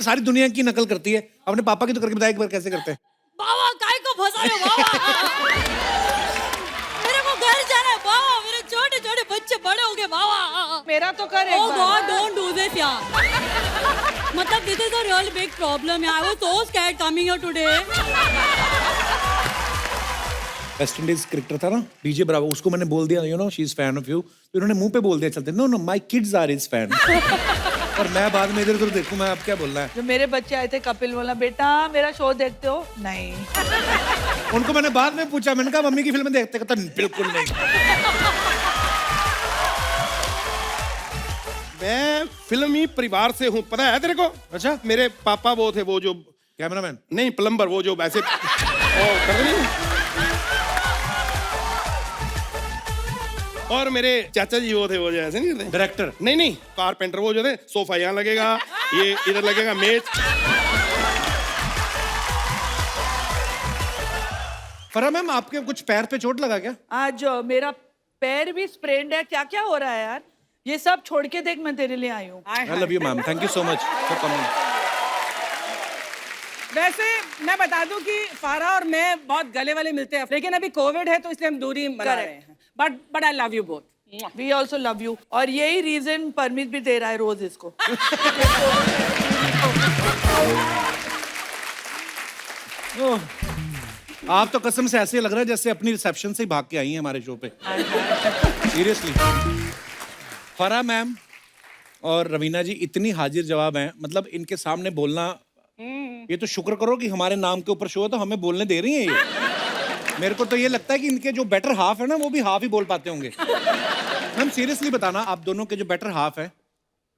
सारी दुनिया की नकल करती है, अपने पापा की तो करके बताया एक बार कैसे करते हैं। बाबा काय को फंसा रहे हो बाबा? मेरे को घर जाना है बाबा, मेरे छोटे छोटे बच्चे बड़े हो गए बाबा। मेरा तो कर एक Oh bar. God, don't do this यार। मतलब this is a real big problem यार। I was so scared coming here today। West Indies cricketer था ना डीजे ब्रावो, उसको मैंने बोल दिया you know she is fan of you, तो इन्होंने मुंह पे बोल दिया चलते, no no my kids are his fan. और मैं बाद में इधर उधर देखूं मैं अब क्या बोलना है। जो मेरे बच्चे आए थे कपिल बोला बेटा मेरा शो देखते हो? नहीं। उनको मैंने बाद में पूछा, मैंने कहा मम्मी की फिल्म देखते, कहता बिल्कुल नहीं। मैं फिल्मी परिवार से हूँ, पता है तेरे को? अच्छा, मेरे पापा वो थे, वो जो कैमरामैन नहीं प्लम्बर, वो जो वैसे करते नहीं। और मेरे चाचा जी वो थे, वो जो ऐसे नहीं करते, डायरेक्टर। नहीं नहीं कारपेंटर, वो जो थे, सोफा यहाँ लगेगा, ये इधर लगेगा, मेज। फरा मैम आपके कुछ पैर पे चोट लगा क्या? आज मेरा पैर भी स्प्रेन्ड है, क्या क्या हो रहा है यार? ये सब छोड़ के देख, मैं तेरे लिए आई हूँ। आई love you ma'am, thank you so much for coming. वैसे मैं बता दूं कि फारा और मैं बहुत गले वाले मिलते हैं, लेकिन अभी कोविड है तो इसलिए हम दूरी बना रहे हैं। But I love you both. We also love you. और यही रीजन परमिट भी दे रहा है रोज इसको। आप तो कसम से ऐसे लग रहा है जैसे अपनी रिसेप्शन से ही भाग के आई हैं हमारे शो पे। सीरियसली फरा मैम और रवीना जी इतनी हाजिर जवाब हैं, मतलब इनके सामने बोलना, ये तो शुक्र करो कि हमारे नाम के ऊपर शो है तो हमें बोलने दे रही हैं ये। मेरे को तो ये लगता है कि इनके जो बेटर हाफ है ना वो भी हाफ ही बोल पाते होंगे। मैम सीरियसली बताना, आप दोनों के जो बेटर हाफ है,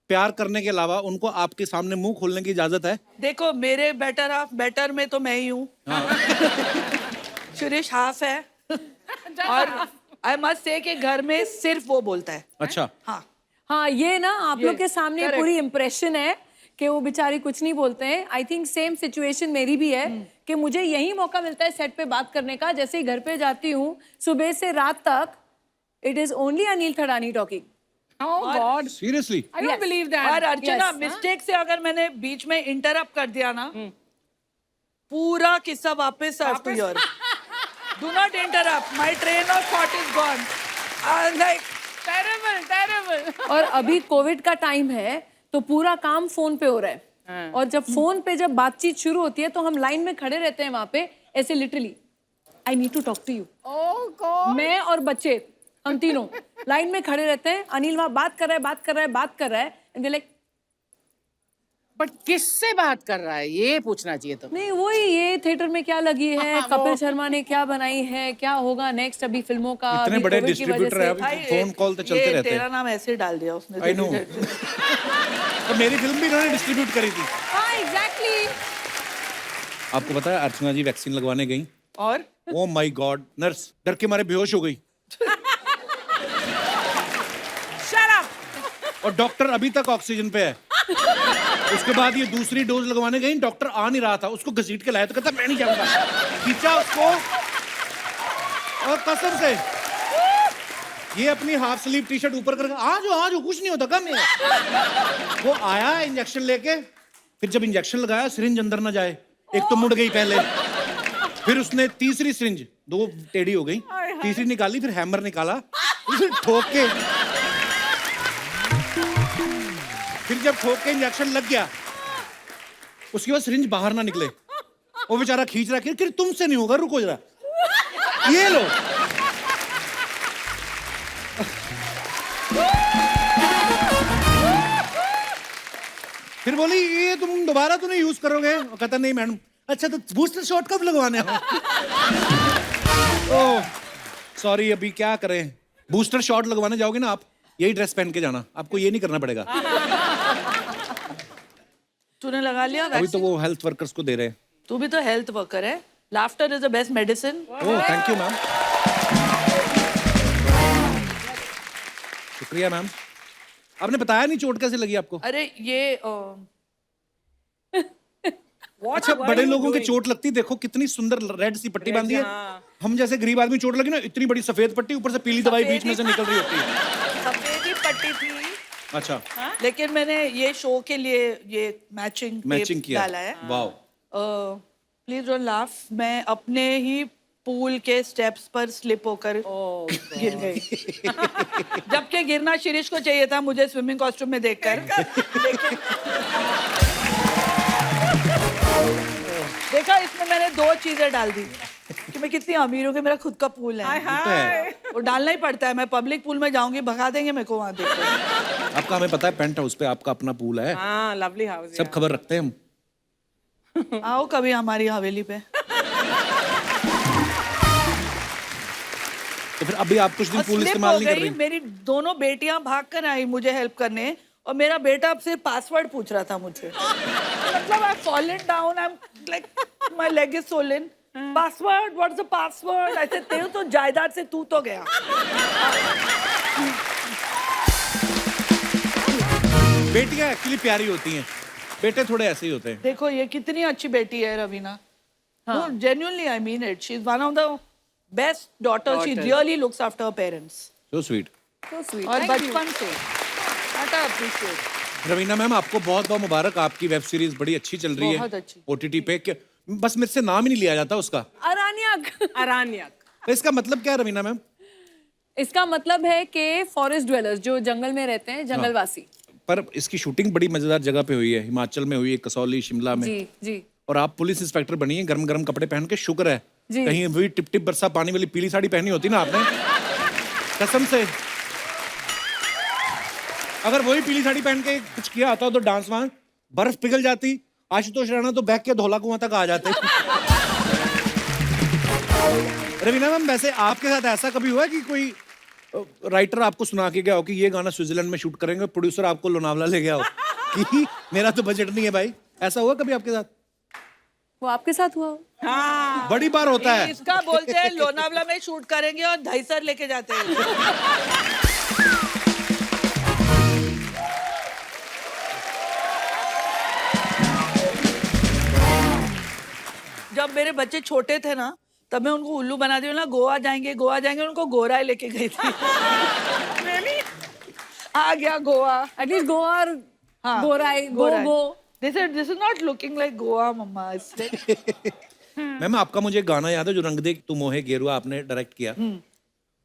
प्यार करने के अलावा उनको आपके सामने मुंह खोलने की इजाजत है? देखो मेरे बेटर हाफ, बेटर में तो मैं ही हूँ। सुरेश हाफ है। और आई मस्ट से कि घर में सिर्फ वो बोलता है। अच्छा। हाँ हाँ, ये ना आप लोग के सामने correct. पूरी इम्प्रेशन है कि वो बेचारे कुछ नहीं बोलते हैं। आई थिंक सेम सिचुएशन मेरी भी है कि मुझे यही मौका मिलता है सेट पे बात करने का। जैसे ही घर पे जाती हूँ सुबह से रात तक, it is only Anil Khadani talking. Oh God, seriously I don't believe that. और अर्चना Yes. मिस्टेक से अगर मैंने बीच में इंटरप्ट कर दिया ना, पूरा किस्सा वापस to your. Do not interrupt, my train of thought is gone. Like Terrible, terrible. और अभी कोविड का टाइम है तो पूरा काम फोन पे हो रहा है। और जब फोन पे जब बातचीत शुरू होती है तो हम लाइन में खड़े रहते हैं वहां पे ऐसे, literally I need to talk to you. Oh God. मैं और बच्चे हम तीनों लाइन में खड़े रहते हैं। अनिल वहां बात कर रहा है, बात कर रहा है, बात कर रहा है, एंड लाइक But किससे बात कर रहा है ये पूछना चाहिए तो। नहीं वही, ये थिएटर में क्या लगी है, कपिल शर्मा ने क्या बनाई है, क्या होगा नेक्स्ट अभी फिल्मों का। इतने अभी बड़े COVID की वजह डिस्ट्रीब्यूटर है, से। अभी फोन कॉल तो चलते रहते तेरा हैं। नाम ऐसे डाल दिया उसने। I know. तो मेरी फिल्म भी इन्होंने डिस्ट्रीब्यूट करी थी। हाँ एग्जैक्टली। आपको पता है अर्चना जी वैक्सीन लगवाने गई, और ओ माय गॉड, नर्स डर के मारे बेहोश हो गई। Shut up. और डॉक्टर अभी तक ऑक्सीजन पे है। उसके बाद ये दूसरी डोज लगवाने गई, डॉक्टर आ नहीं रहा था, उसको घसीट के लाया तो कहता मैं नहीं जाऊंगा। खींचा उसको और कसम से ये अपनी हाफ स्लीव टी शर्ट ऊपर करके आज कुछ नहीं होता कम है। वो आया इंजेक्शन लेके, फिर जब इंजेक्शन लगाया सिरिंज अंदर ना जाए, एक तो मुड़ गई पहले, फिर उसने तीसरी सिरिंज, दो टेढ़ी हो गई, तीसरी निकाली, फिर हैमर निकाला, फिर ठोक के, फिर जब ठोक के इंजेक्शन लग गया उसके बाद सिरिंज बाहर ना निकले, वो बेचारा खींच रहा कि तुमसे नहीं होगा, रुको जरा, ये लो। फिर बोली ये तुम दोबारा तो नहीं यूज करोगे? वो कहता नहीं मैडम। अच्छा तो बूस्टर शॉट कब लगवाने हो? ओह सॉरी, अभी क्या करें, बूस्टर शॉट लगवाने जाओगे ना आप, यही ड्रेस पहन के जाना, आपको ये नहीं करना पड़ेगा। तूने लगा लिया अभी तो वैक्सीन? वो हेल्थ वर्कर्स को दे रहे हैं। तू भी तो हेल्थ वर्कर है। Laughter is the best medicine. Oh thank you ma'am, शुक्रिया मैम। आपने बताया नहीं चोट कैसे लगी आपको? अरे ये अच्छा बड़े लोगों की चोट लगती, देखो कितनी सुंदर रेड सी पट्टी बांधी है। हम जैसे गरीब आदमी चोट लगी ना, इतनी बड़ी सफेद पट्टी, ऊपर से पीली दवाई बीच में से निकल रही होती है। सफेद ही पट्टी थी, अच्छा, लेकिन मैंने ये शो के लिए ये मैचिंग किया डाला है। वाओ। प्लीज डोंट लाफ, मैं अपने ही पूल के स्टेप्स पर स्लिप होकर गिर गई। जबकि गिरना शिरीष को चाहिए था मुझे स्विमिंग कॉस्ट्यूम में देखकर। लेकिन देखा, इसमें मैंने 2 चीजें डाल दी कि मैं कितनी अमीर हूँ कि मेरा खुद का पूल है। वो डालना ही पड़ता है। मैं पब्लिक पूल में जाऊंगी, भगा देंगे मेरे को वहां देखकर। आपका हमें पता है पेंट हाउस पे आपका अपना पूल है, हाँ, लवली हाउस। सब खबर रखते हैं हम। आओ कभी हमारी हवेली पे। तो फिर अभी आप कुछ दिन और पूल slip इस्तेमाल हो नहीं कर गई, रही? मेरी दोनों बेटियां भाग कर आई मुझे हेल्प करने, और मेरा बेटा अब सिर्फ पासवर्ड पूछ रहा था मुझे। मतलब आई fallen down, I am like my leg is Solan. Password, what is the password? ऐसे तेरे तो जायदाद से तू तो गया। बेटियां एक्चुअली प्यारी होती हैं, बेटे थोड़े ऐसे ही होते हैं। देखो ये कितनी अच्छी बेटी है Raveena. No genuinely I mean it, she is one of the best daughter. She really looks after her parents. So sweet. So sweet. और Thank you. बचपन से टाटा अप्रिशिएट। रवीना मैम, आपको बहुत बहुत मुबारक, आपकी वेब सीरीज बड़ी अच्छी चल रही बहुत है अच्छी। ओटीटी पे। बस मेरे से नाम ही नहीं लिया जाता उसका। अरानियक। अरानियक। तो इसका मतलब क्या है रवीना मैम? इसका मतलब है कि फॉरेस्ट ड्वेलर्स, जो जंगल में रहते हैं, जंगलवासी। पर इसकी शूटिंग बड़ी मजेदार जगह पे हुई है, हिमाचल में हुई है, कसौली, शिमला में। जी जी। और आप पुलिस इंस्पेक्टर बनी है, गरम गरम कपड़े पहन के। शुक्र है जी। कहीं वही टिप टिप बरसा पानी वाली पीली साड़ी पहनी होती ना आपने, कसम से। अगर वही पीली साड़ी पहन के कुछ किया होता तो डांस वांस, बर्फ पिघल जाती, आशुतोष राणा तो बहक के धौला कुआं तक आ जाते। रवीना मैम, वैसे आपके साथ ऐसा कभी हुआ है कि कोई राइटर आपको सुना के गया हो कि ये गाना स्विट्जरलैंड में शूट करेंगे, प्रोड्यूसर आपको लोनावला ले गया हो कि मेरा तो बजट नहीं है भाई? ऐसा हुआ कभी आपके साथ? वो आपके साथ हुआ हो? बड़ी बार होता है। इसका बोलते हैं लोनावला में शूट करेंगे और दहीसर लेके जाते हैं। जब मेरे बच्चे छोटे थे ना, तब मैं उनको उल्लू बना दी ना, गोवा जाएंगे उनको गोरा लेके गई थी। आ गया गोवा। एटलीस्ट गोवा और हाँ, Gorai Gorai. Go. This is not looking like Goa मम्मा। मैम, आपका मुझे गाना याद है जो रंग दे तू मोहे गेरुआ आपने डायरेक्ट किया,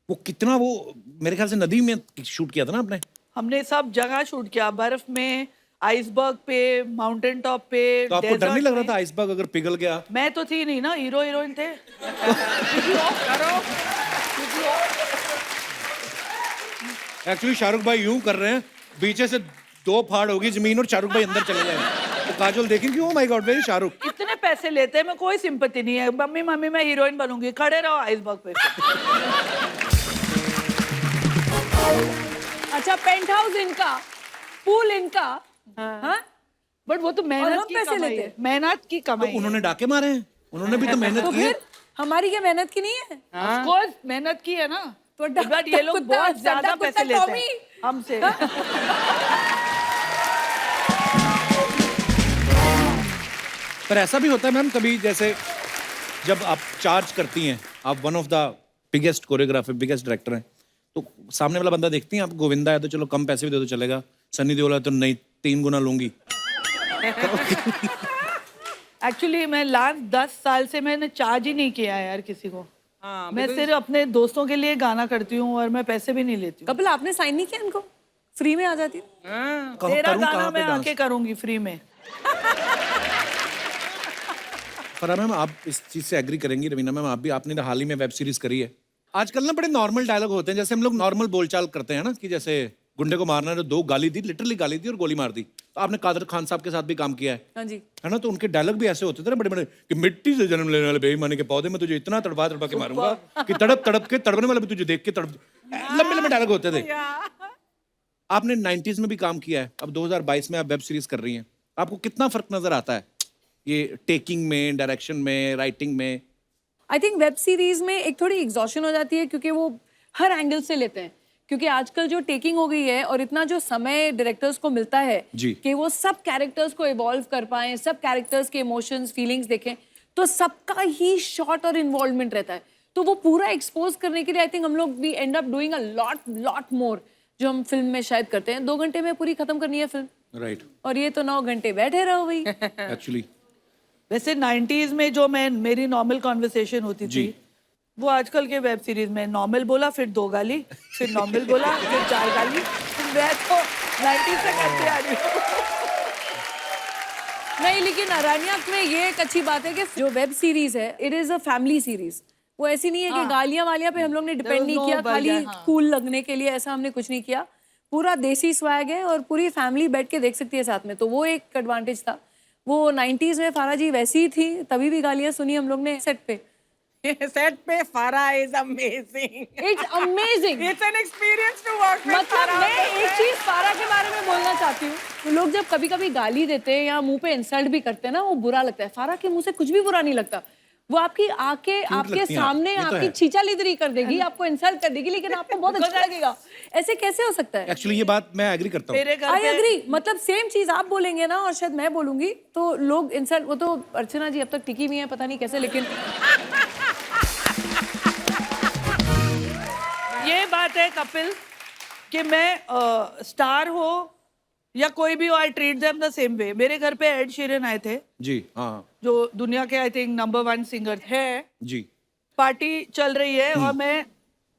वो कितना, वो मेरे ख्याल से नदी में शूट किया था ना आपने? हमने सब जगह शूट किया, बर्फ में, आइसबर्ग पे, माउंटेन टॉप पे। तो आपको डर desert नहीं लग रहा में। था आइसबर्ग अगर पिघल गया? मैं तो थी नहीं ना, हीरो हीरोइन थे। एक्चुअली शाहरुख भाई यूं कर रहे हैं, पीछे से 2 फाड़ होगी जमीन और शाहरुख भाई अंदर चले जाएंगे। तो काजोल देखेंगे, oh my God, very Shahrukh. इतने पैसे लेते हैं, मैं कोई सिंपैथी नहीं है। मम्मी मम्मी मैं हीरोइन बनूंगी, खड़े रहो आइसबर्ग पे। अच्छा, पेंट हाउस इनका, पूल इनका। हाँ? बट वो तो और मेहनत हम की पैसे कमाई लेते है, हैं। मेहनत की तो कमाई है। उन्होंने डाके मारे हैं, उन्होंने भी तो मेहनत तो की है। फिर हमारी क्या मेहनत की नहीं है? Of course, मेहनत की है ना। तो बट ये लोग कुत्ता- बहुत ज्यादा सड्डा पैसे कुत्ता लेते टॉमी। हैं हमसे। पर ऐसा भी होता है मैम कभी, जैसे जब आप चार्ज करती हैं, आप one of the biggest choreographer, biggest director हैं, तो सामने वाला बंदा देखती हैं आप, गोविंदा है तो चलो कम पैसे भी दे दो चलेगा, सन्नी देओल है तो नहीं 3 गुना लूंगी। एक्चुअली मैं लास्ट 10 साल से मैंने चार्ज ही नहीं किया है यार किसी को। मैं सिर्फ अपने दोस्तों के लिए गाना करती हूँ और मैं पैसे भी नहीं लेती हूँ। कपिल, आपने साइन नहीं किया इनको? फ्री में आ जाती। तेरा करूं गाना कहाँ पे मैं डांस? आके करूंगी फ्री में। पर मैम आप इस चीज से एग्री करेंगी रवीना मैम, आप भी, आपने हाल ही में वेब सीरीज करी है। आजकल ना बड़े नॉर्मल डायलॉग होते हैं, जैसे हम लोग नॉर्मल बोलचाल करते हैं ना, कि जैसे गुंडे को मारना है तो 2 गाली दी, लिटरली गाली दी और गोली मार दी। तो आपने कादर खान साहब के साथ भी काम किया है, हाँ जी। है ना? तो उनके डायलॉग भी ऐसे होते थे ना बड़े बड़े, कि मिट्टी से जन्म लेने वाले बेईमानी के पौधे में तुझे इतना तड़पा तड़पा के मारूंगा कि तड़प तड़प के तड़पने वाले भी तुझे देख के तड़प। लंबे लंबे डायलॉग होते थे। आपने 90s में भी काम किया है, अब 2022 में आप वेब सीरीज कर रही हैं। आपको कितना फर्क नजर आता है ये टेकिंग में, डायरेक्शन में, राइटिंग में? आई थिंक वेब सीरीज में एक थोड़ी एग्जॉशन हो जाती है, क्योंकि वो हर एंगल से लेते हैं। क्योंकि आजकल जो टेकिंग हो गई है और इतना जो समय डायरेक्टर्स को मिलता है जी। कि वो सब कैरेक्टर्स को इवॉल्व कर पाएं, सब कैरेक्टर्स के इमोशंस, फीलिंग्स देखें, तो सबका ही शॉट और इन्वॉल्वमेंट रहता है। तो वो पूरा एक्सपोज करने के लिए आई थिंक हम लोग we end up doing a lot more जो हम फिल्म में शायद करते हैं, 2 घंटे में पूरी खत्म करनी है फिल्म, राइट और ये तो 9 घंटे बैठे रहो भाई। एक्चुअली वैसे 90s में जो मेरी नॉर्मल कॉन्वर्सेशन होती जी। थी वो आजकल के वेब सीरीज में नॉर्मल बोला फिर 2 गाली, फिर नॉर्मल बोला फिर 4 गाली, फिर मैं तो 90s से करते आ रही हूँ। नहीं, लेकिन अरण्यक में ये एक अच्छी बात है कि जो वेब सीरीज है it is a family series. वो ऐसी नहीं है कि गालियां वालियां पे हम लोग ने डिपेंड was नहीं no किया खाली vulgar, कूल लगने के लिए, ऐसा हमने कुछ नहीं किया। पूरा देसी स्वैग है और पूरी फैमिली बैठ के देख सकती है साथ में, तो वो एक एडवांटेज था। वो 90s में फारा जी वैसी ही थी, तभी भी गालियां सुनी हम लोग ने सेट पे। सेट पे Farah is amazing, it's amazing, it's an experience to work with मतलब फारा। मैं एक चीज फारा के बारे में बोलना चाहती हूँ, तो लोग जब कभी कभी गाली देते हैं या मुंह पे इंसल्ट भी करते हैं ना, वो बुरा लगता है। फारा के मुंह से कुछ भी बुरा नहीं लगता। वो आपकी आके आपके लगती हैं आप, सामने ये तो आपकी है। छीछालिदरी कर देगी, आपको इंसल्ट कर देगी, लेकिन आपको बहुत अच्छा लगेगा। ऐसे कैसे हो सकता है? एक्चुअली ये बात मैं एग्री करता हूँ। मेरे घर आई पे एग्री, मतलब सेम चीज आप बोलेंगे ना और शायद मैं बोलूंगी तो लोग इंसल्ट, वो तो अर्चना जी अब तक टिकी हुई है पता नहीं कैसे, लेकिन ये बात है कपिल कि मैं स्टार हो या कोई भी हो, I treat them the same way. मेरे घर पे एड शीरन आए थे जी हाँ जो दुनिया के आई थिंक नंबर 1 सिंगर है। जी। पार्टी चल रही है और मैं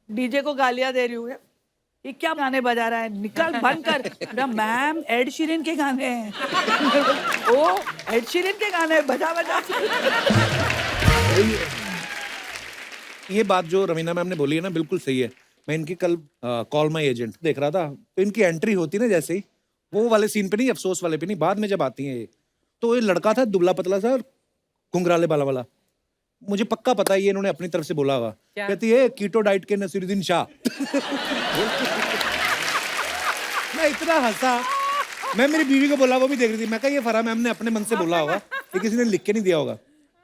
डीजे को गालियां दे रही हूँ, ये क्या गाने बजा रहा है, निकल बंद कर। मैम एड शीरन के गाने हैं। ओ एड शीरन के गाने बजा बजा। ये बात जो रवीना मैम ने बोली है ना बिल्कुल सही है। मैं इनकी कल कॉल माई एजेंट देख रहा था, तो इनकी एंट्री होती ना जैसे ही, वो वाले सीन पे नहीं, अफसोस वाले पे नहीं, बाद में जब आती हैं ये, तो ये लड़का था दुबला पतला सा और घुंघराले बाला वाला। मुझे पक्का पता है ये इन्होंने अपनी तरफ से बोला होगा। कहती है कीटो डाइट के नसीरुद्दीन शाह। मैं इतना हंसा, मैं मेरी बीवी को बोला, वो भी देख रही थी। मैं कहा ये फराह मैम ने अपने मन से बोला होगा, ये किसी ने लिख के नहीं दिया होगा।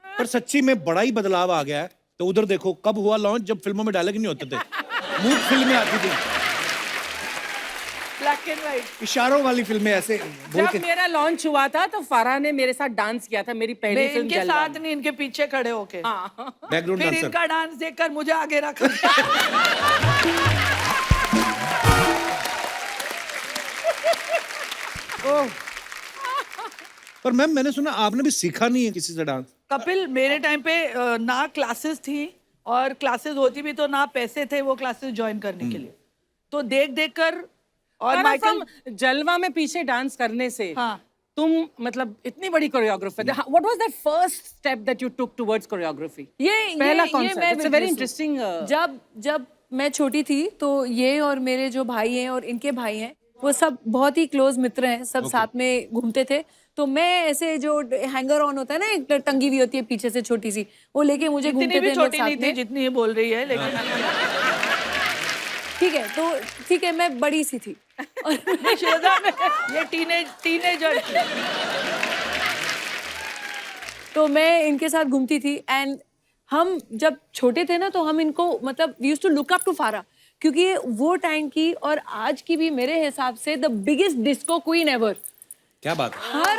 पर सच्ची में बड़ा ही बदलाव आ गया है। तो उधर देखो कब हुआ लॉन्च, जब फिल्मों में डायलॉग नहीं होते थे, मूड फिल्में आती थी, ब्लैक एंड व्हाइट इशारों वाली फिल्में ऐसे बोल जब के। मेरा लॉन्च हुआ था तो फारा ने मेरे साथ डांस किया था, मेरी पहली फिल्म इनके जलवा साथ नहीं, इनके पीछे खड़े होके। बैकग्राउंड फिर डांसर। इनका डांस देखकर मुझे आगे रखा। पर मैम मैंने सुना आपने भी सीखा नहीं है किसी से डांस। कपिल मेरे टाइम पे ना क्लासेस थी, और क्लासेस होती भी तो ना पैसे थे वो क्लासेस ज्वाइन करने के लिए। तो देख देख कर और फारा माइकल from जलवा में पीछे डांस करने से हाँ। तुम मतलब इतनी बड़ी choreographer. What was that first step that you took towards choreography? पहला कॉन्सेप्ट, मैं इट्स अ वेरी witness हूँ। इंटरेस्टिंग। जब मैं छोटी थी तो ये और मेरे जो भाई हैं और इनके भाई हैं, वो सब बहुत ही क्लोज मित्र हैं, सब साथ में घूमते थे। तो मैं ऐसे जो हैंगर ऑन होता है ना, एक टंगी हुई होती है पीछे से छोटी सी, वो लेके मुझे इतनी घूमते भी थे इन लोग छोटी नहीं साथ थी में। जितनी ये बोल रही है, लेकिन ठीक है, तो ठीक है, मैं बड़ी सी थी। और शिरोधा में ये टीनेजर थी। तो मैं इनके साथ घूमती थी। एंड हम जब छोटे थे ना, तो हम इनको मतलब we used to look up to Farah, क्योंकि ये वो टाइम की और आज की भी मेरे हिसाब से the biggest disco queen ever. क्या बात है। हर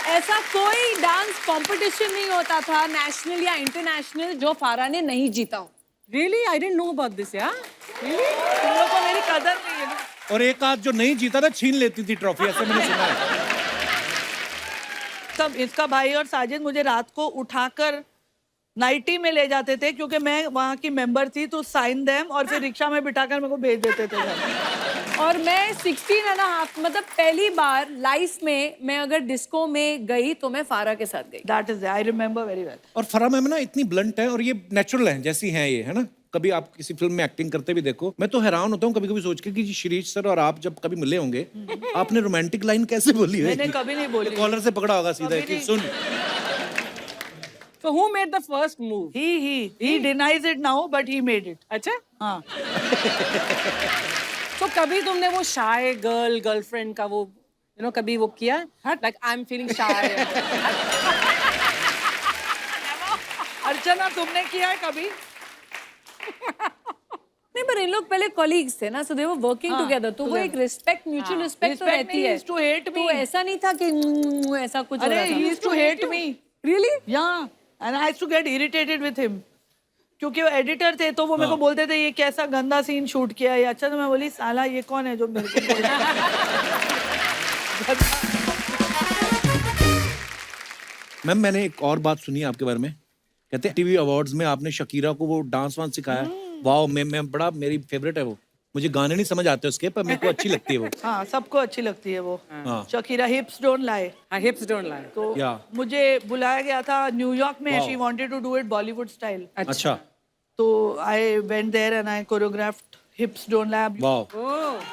ऐसा कोई डांस कंपटीशन नहीं होता था नेशनल या इंटरनेशनल जो फारा ने नहीं जीता हो। Really I didn't know about this. या रियली तुम लोग को मेरी कदर नहीं है ना। और एक आध जो नहीं जीता था छीन लेती थी ट्रॉफी, ऐसे मैंने सुना है। तब इसका भाई और साजिद मुझे रात को उठाकर नाइटी में ले जाते थे, क्योंकि मैं वहाँ की मेंबर थी, तो साइन देम, और फिर रिक्शा में बिठाकर मेरे को भेज देते थे घर। और मैं 16.5 मतलब पहली बार लाइफ में मैं अगर डिस्को में गई तो मैं फारा के साथ गई। That is I remember very well. और फराह मैम ना इतनी ब्लंट है और ये नेचुरल है जैसी हैं ये, है ना। कभी आप किसी फिल्म में एक्टिंग करते भी देखो, मैं तो हैरान होता हूँ कभी कभी सोच के कि जी शिरीष सर और आप जब कभी मिले होंगे, आपने रोमांटिक लाइन कैसे बोली है? मैंने कभी नहीं बोली। कॉलर से पकड़ा होगा सीधा कि सुन। So who made the first move? He denies it now, but he made it. अच्छा? हाँ। तो कभी तुमने वो शाय गर्लफ्रेंड का वो कभी वो किया? Like I'm feeling shy. अर्चना तुमने किया है कभी? नहीं, पर इन लोग पहले कॉलीग्स थे ना, सो दे वर वर्किंग टुगेदर, तो वो एक रिस्पेक्ट, म्यूचुअल रिस्पेक्ट तो Respect रहती नहीं, है। he used to hate me. तो ऐसा नहीं था कि ऐसा कुछ हो अरे रहा था। he used to hate me. Really? Yeah, and I used to get irritated with him. क्योंकि वो एडिटर थे तो वो मेरे को बोलते थे ये कैसा गंदा सीन शूट किया है। अच्छा तो मैं बोली साला ये कौन है जो मेरे को बोल रहा है? मैम मैंने एक और बात सुनी है आपके बारे में, कहते हैं टीवी अवार्ड्स में आपने शकीरा को वो डांस वांस सिखाया। वाओ, मैं बड़ा, मेरी फेवरेट है वो। मुझे गाने नहीं समझ आते उसके, पर मेरे को अच्छी लगती है वो। हाँ सबको अच्छी लगती है वो। हाँ। शकीरा हिप्स डोंट लाई। हाँ, hips don't lie. तो या। मुझे बुलाया गया था न्यूयॉर्क में। Wow. She wanted to do it Bollywood style. अच्छा। तो I went there and I choreographed hips don't lie. Wow. Oh.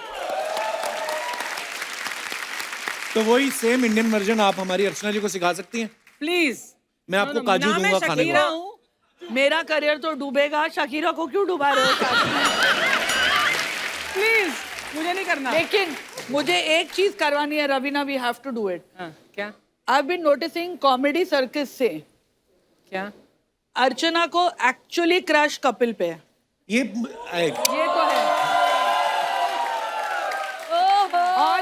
तो वही सेम इंडियन वर्जन आप हमारी अर्चना जी को सिखा सकती हैं। Please. मैं आपको No, no, काजू ना मैं दूंगा खाने शकीरा को। हूँ। मेरा करियर तो डूबेगा, शकीरा को क्यों डुबा रहे हो साथ में? Please. मुझे नहीं करना। लेकिन मुझे एक चीज करवानी है Raveena, we have to do it. हाँ, क्या? I been noticing comedy circus से क्या? अर्चना को एक्चुअली क्रश कपिल पे है। ये ये तो है। और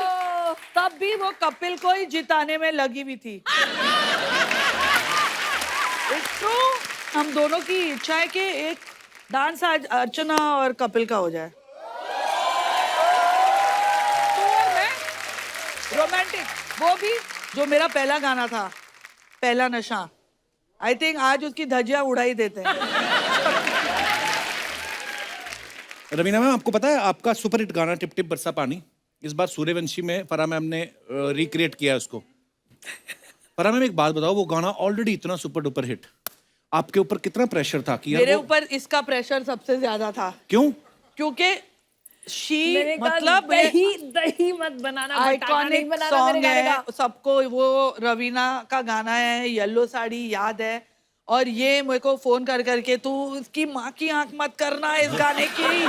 तब भी वो कपिल को ही जिताने में लगी हुई थी। It's true। हम दोनों की इच्छा है कि एक डांस आज अर्चना और कपिल का हो जाए। रोमांटिक, वो भी जो मेरा पहला गाना था, पहला नशा। आई थिंक आज उसकी धज्जियां उड़ाई देते हैं। रवीना मैम, आपको पता है आपका सुपर हिट गाना टिप टिप बरसा पानी इस बार सूर्यवंशी में फराह मैम ने रिक्रिएट किया है उसको। फराह मैम एक बात बताओ, वो गाना ऑलरेडी इतना सुपर डुपर हिट, आपके ऊपर कितना प्रेशर था कि यार मेरे वो- ऊपर इसका प्रेशर सबसे ज्यादा था। क्यों? क्योंकि शी मैंने कहा, मतलब दही मत बनाना, बटाना नहीं आइकॉनिक बनाना मेरे सॉन्ग गाने है का। सबको। वो रवीना का गाना है, येलो साड़ी याद है। और ये मेरे को फोन कर करके तू इसकी माँ की आंख मत करना इस गाने की।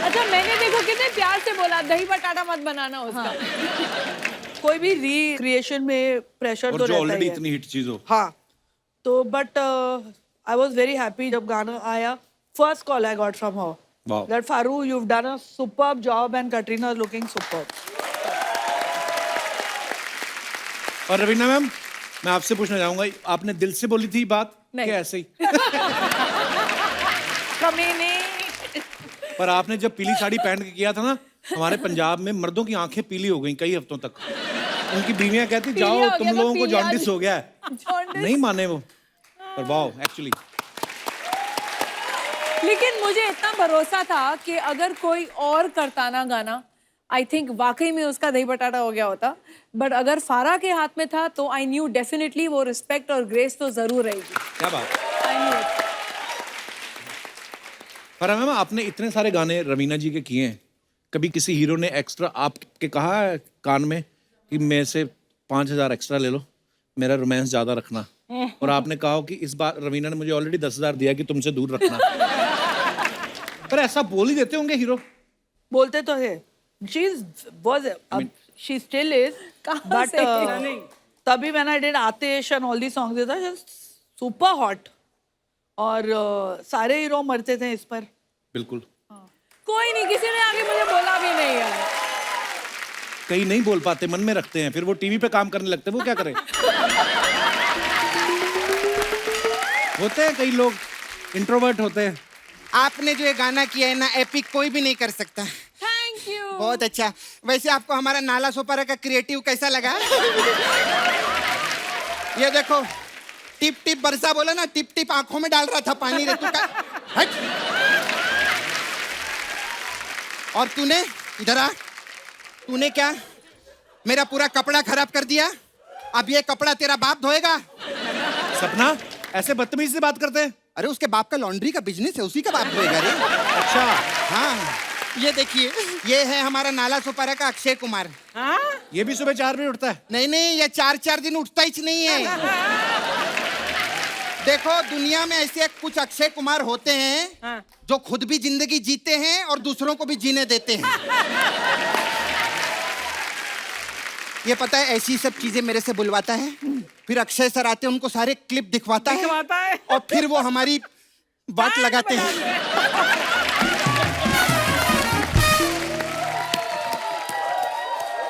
अच्छा, मैंने देखो कितने प्यार से बोला दही बटाटा मत बनाना उसका। कोई भी रिक्रिएशन में प्रेशर और तो जो रहता ऑलरेडी ही है। इतनी हिट चीज हो। हाँ तो but I was very happy जब गाना आया। First call I got from her Wow. that Faru, you've done a superb job and Katrina is looking superb. और रवीना मैम, मैं आपसे पूछना चाहूंगा, आपने दिल से बोली थी बात नहीं। कि ऐसे ही? कमीने। पर आपने जब पीली साड़ी पहन के किया था ना, हमारे पंजाब में मर्दों की आंखें पीली हो गई कई हफ्तों तक। उनकी बीवियां कहती पीलिया जाओ हो गया तुम था, लोगों को पीलिया जॉन्डिस हो गया है। जॉन्डिस। नहीं माने वो, पर वाओ एक्चुअली। लेकिन मुझे इतना भरोसा था कि अगर कोई और करता ना गाना, आई थिंक वाकई में उसका दही बटाटा हो गया होता। बट अगर फारा के हाथ में था तो आई न्यू डेफिनेटली वो रिस्पेक्ट और ग्रेस तो जरूर रहेगी। क्या बात। I knew it. Farah ma'am, आपने इतने सारे गाने रवीना जी के किए हैं, कभी किसी हीरो ने एक्स्ट्रा आपके कहा है कान में कि मेरे से 5,000 एक्स्ट्रा ले लो, मेरा रोमांस ज्यादा रखना? और आपने कहा हो कि इस बार रवीना ने मुझे ऑलरेडी 10,000 दिया कि तुमसे दूर रखना। पर ऐसा बोल ही देते होंगे हीरो। बोलते तो है। She was she still is. कहाँ But से? तभी when I did Atish and all these songs, it was just super hot. और सारे हीरो मरते थे इस पर। बिल्कुल। कोई नहीं, किसी ने आगे मुझे बोला भी नहीं है। कई नहीं बोल पाते, मन में रखते हैं, फिर वो टीवी पे काम करने लगते हैं, वो क्या करें? होते हैं कई लोग इंट्रोवर्ट होते हैं। आपने जो ये गाना किया है ना, एपिक कोई भी नहीं कर सकता। Thank you. बहुत अच्छा। वैसे आपको हमारा नाला सोपारा का क्रिएटिव कैसा लगा? ये देखो, टिप टिप बरसा बोला ना, टिप टिप आंखों में डाल रहा था पानी रे तू का। हट। और तूने इधर आ, तूने क्या मेरा पूरा कपड़ा खराब कर दिया? अब ये कपड़ा तेरा बाप धोएगा। सपना, ऐसे बदतमीजी से बात करते हैं? अरे उसके बाप का लॉन्ड्री का बिजनेस है, उसी का बाप धोएगा रे। अच्छा। हाँ, ये देखिए, ये है हमारा नाला सोपारा का अक्षय कुमार। हाँ? ये भी सुबह 4 बजे उठता है? नहीं नहीं, ये 4-4 दिन उठता ही नहीं है। देखो, दुनिया में ऐसे कुछ अक्षय कुमार होते हैं हाँ। जो खुद भी जिंदगी जीते हैं और दूसरों को भी जीने देते हैं। ये पता है, ऐसी सब चीजें मेरे से बुलवाता है, फिर अक्षय सर आते हैं, उनको सारे क्लिप दिखवाता है और फिर वो हमारी बात लगाते हैं।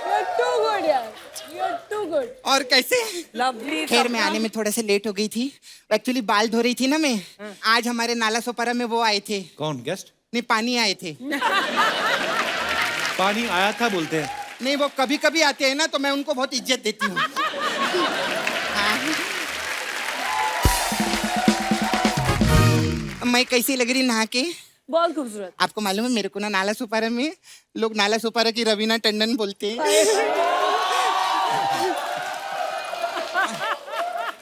You're too good यार, you're too good। गुड और कैसे? लवली खैर मैं आने में थोड़ा सा लेट हो गई थी। एक्चुअली बाल धो रही थी ना मैं। आज हमारे नाला सोपारा में वो आए थे। कौन गेस्ट? नहीं, पानी आए थे। पानी आया था बोलते हैं। नहीं, वो कभी कभी आते हैं ना, तो मैं उनको बहुत इज्जत देती हूँ। हाँ। मैं कैसी लग रही नहा के? बहुत खूबसूरत। आपको मालूम है मेरे को ना नाला सुपारा में लोग नाला सुपारा की रवीना टंडन बोलते हैं।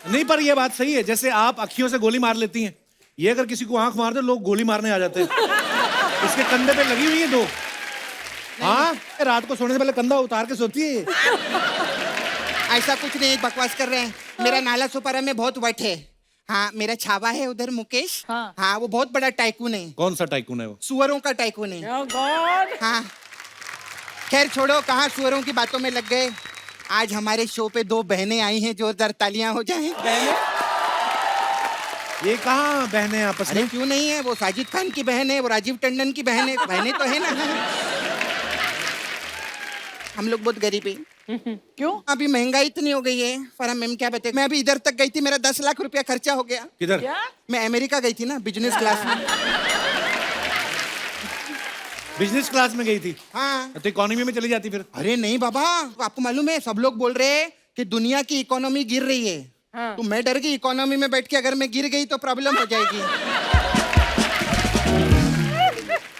नहीं, पर ये बात सही है, जैसे आप अखियों से गोली मार लेती हैं, ये अगर किसी को आंख मार दे लोग गोली मारने आ जाते हैं। इसके कंधे पे लगी हुई है 2। हाँ, रात को सोने से पहले कंधा उतार के सोती है। ऐसा कुछ नहीं, बकवास कर रहे हैं। मेरा नाला सुपारा में बहुत वट है। हाँ, मेरा छावा है उधर मुकेश। हाँ, वो बहुत बड़ा टाइकून है। कौन सा टाइकून है वो? सुअरों का टाइकून है। Oh God. हाँ, खैर छोड़ो, कहाँ सुअरों की बातों में लग गए। आज हमारे शो पे 2 बहनें आई हैं, जोरदार तालियां हो जाएं। ये कहाँ बहने आपस अरे में? क्यों नहीं है, वो साजिद खान की बहन है, वो राजीव टंडन की बहन है। बहनें तो है ना। हम लोग बहुत गरीब हैं। क्यों? अभी महंगाई इतनी हो गई है। फरा मैम क्या बताए, मैं अभी इधर तक गई थी, मेरा 10 लाख रुपया खर्चा हो गया। किधर? मैं अमेरिका गई थी ना, बिजनेस क्लास में। बिजनेस क्लास में गई थी? हाँ। तो इकोनॉमी में चली जाती फिर? अरे नहीं बाबा, आपको मालूम है सब लोग बोल रहे हैं कि दुनिया की इकोनॉमी गिर रही है। तो मैं डर गई, इकोनॉमी में बैठ के अगर मैं गिर गई तो प्रॉब्लम हो जाएगी।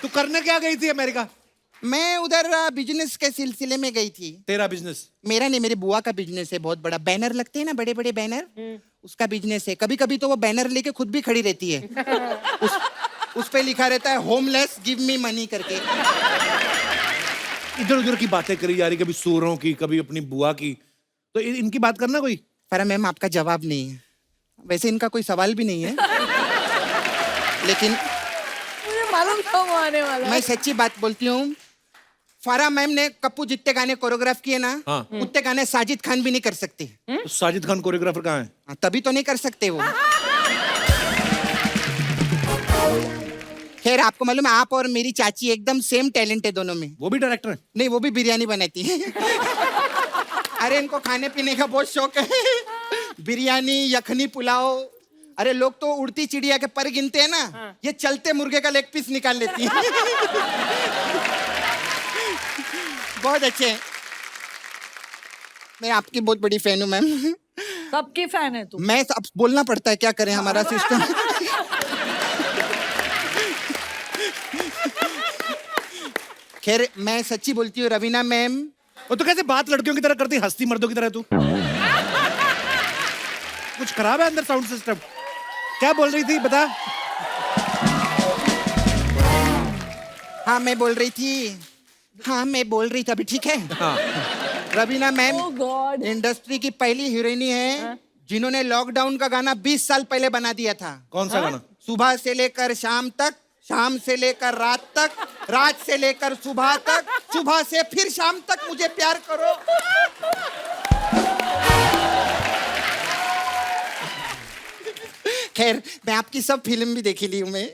तू करने क्या गई थी अमेरिका? मैं उधर बिजनेस के सिलसिले में गई थी। तेरा बिजनेस? मेरा नहीं, मेरी बुआ का बिजनेस है, बहुत बड़ा। बैनर लगते हैं ना, बड़े बड़े बैनर, उसका बिजनेस है। कभी कभी तो वो बैनर लेके खुद भी खड़ी रहती है। उस पे लिखा रहता है होमलेस गिव मी मनी करके। इधर उधर की बातें करी जा रही, कभी सूरों की, कभी अपनी बुआ की। तो इनकी बात करना कोई। फरा मैम, आपका जवाब नहीं है। वैसे इनका कोई सवाल भी नहीं है, लेकिन मुझे मालूम था वो आने वाला है। मैं सच्ची बात बोलती हूँ। फारा मैम ने कप्पू जितने गाने कोरियोग्राफ किए ना, हाँ। उतने गाने साजिद खान भी नहीं कर सकते। तो साजिद खान कोरियोग्राफर कहाँ है? हाँ, तभी तो नहीं कर सकते वो। खैर आपको मालूम है, आप और मेरी चाची एकदम सेम टैलेंट है दोनों में। वो भी डायरेक्टर है? नहीं, वो भी बिरयानी बनाती है। अरे इनको खाने पीने का बहुत शौक है। बिरयानी, यखनी, पुलाव। अरे लोग तो उड़ती चिड़िया के पर गिनते हैं ना, ये चलते मुर्गे का लेग पीस निकाल लेती है। बहुत अच्छे हैं। मैं आपकी बहुत बड़ी फैन हूँ मैम। सबकी फैन है तू। मैं अब बोलना पड़ता है, क्या करें, हमारा सिस्टम। खैर मैं सच्ची बोलती हूँ रवीना मैम। और तो कैसे बात लड़कियों की तरह करती, हंसती मर्दों की तरह तू? कुछ खराब है अंदर साउंड सिस्टम? क्या बोल रही थी बता? हाँ मैं बोल रही थी, अभी ठीक है? हाँ। Raveena ma'am Oh God. Industry की पहली हीरोइनी है जिन्होंने लॉकडाउन का गाना 20 साल पहले बना दिया था। कौन सा गाना? सुबह से लेकर शाम तक, शाम से लेकर रात तक, रात से लेकर सुबह तक, सुबह से फिर शाम तक मुझे प्यार करो। खैर मैं आपकी सब फिल्म भी देखी ली हूँ मैं।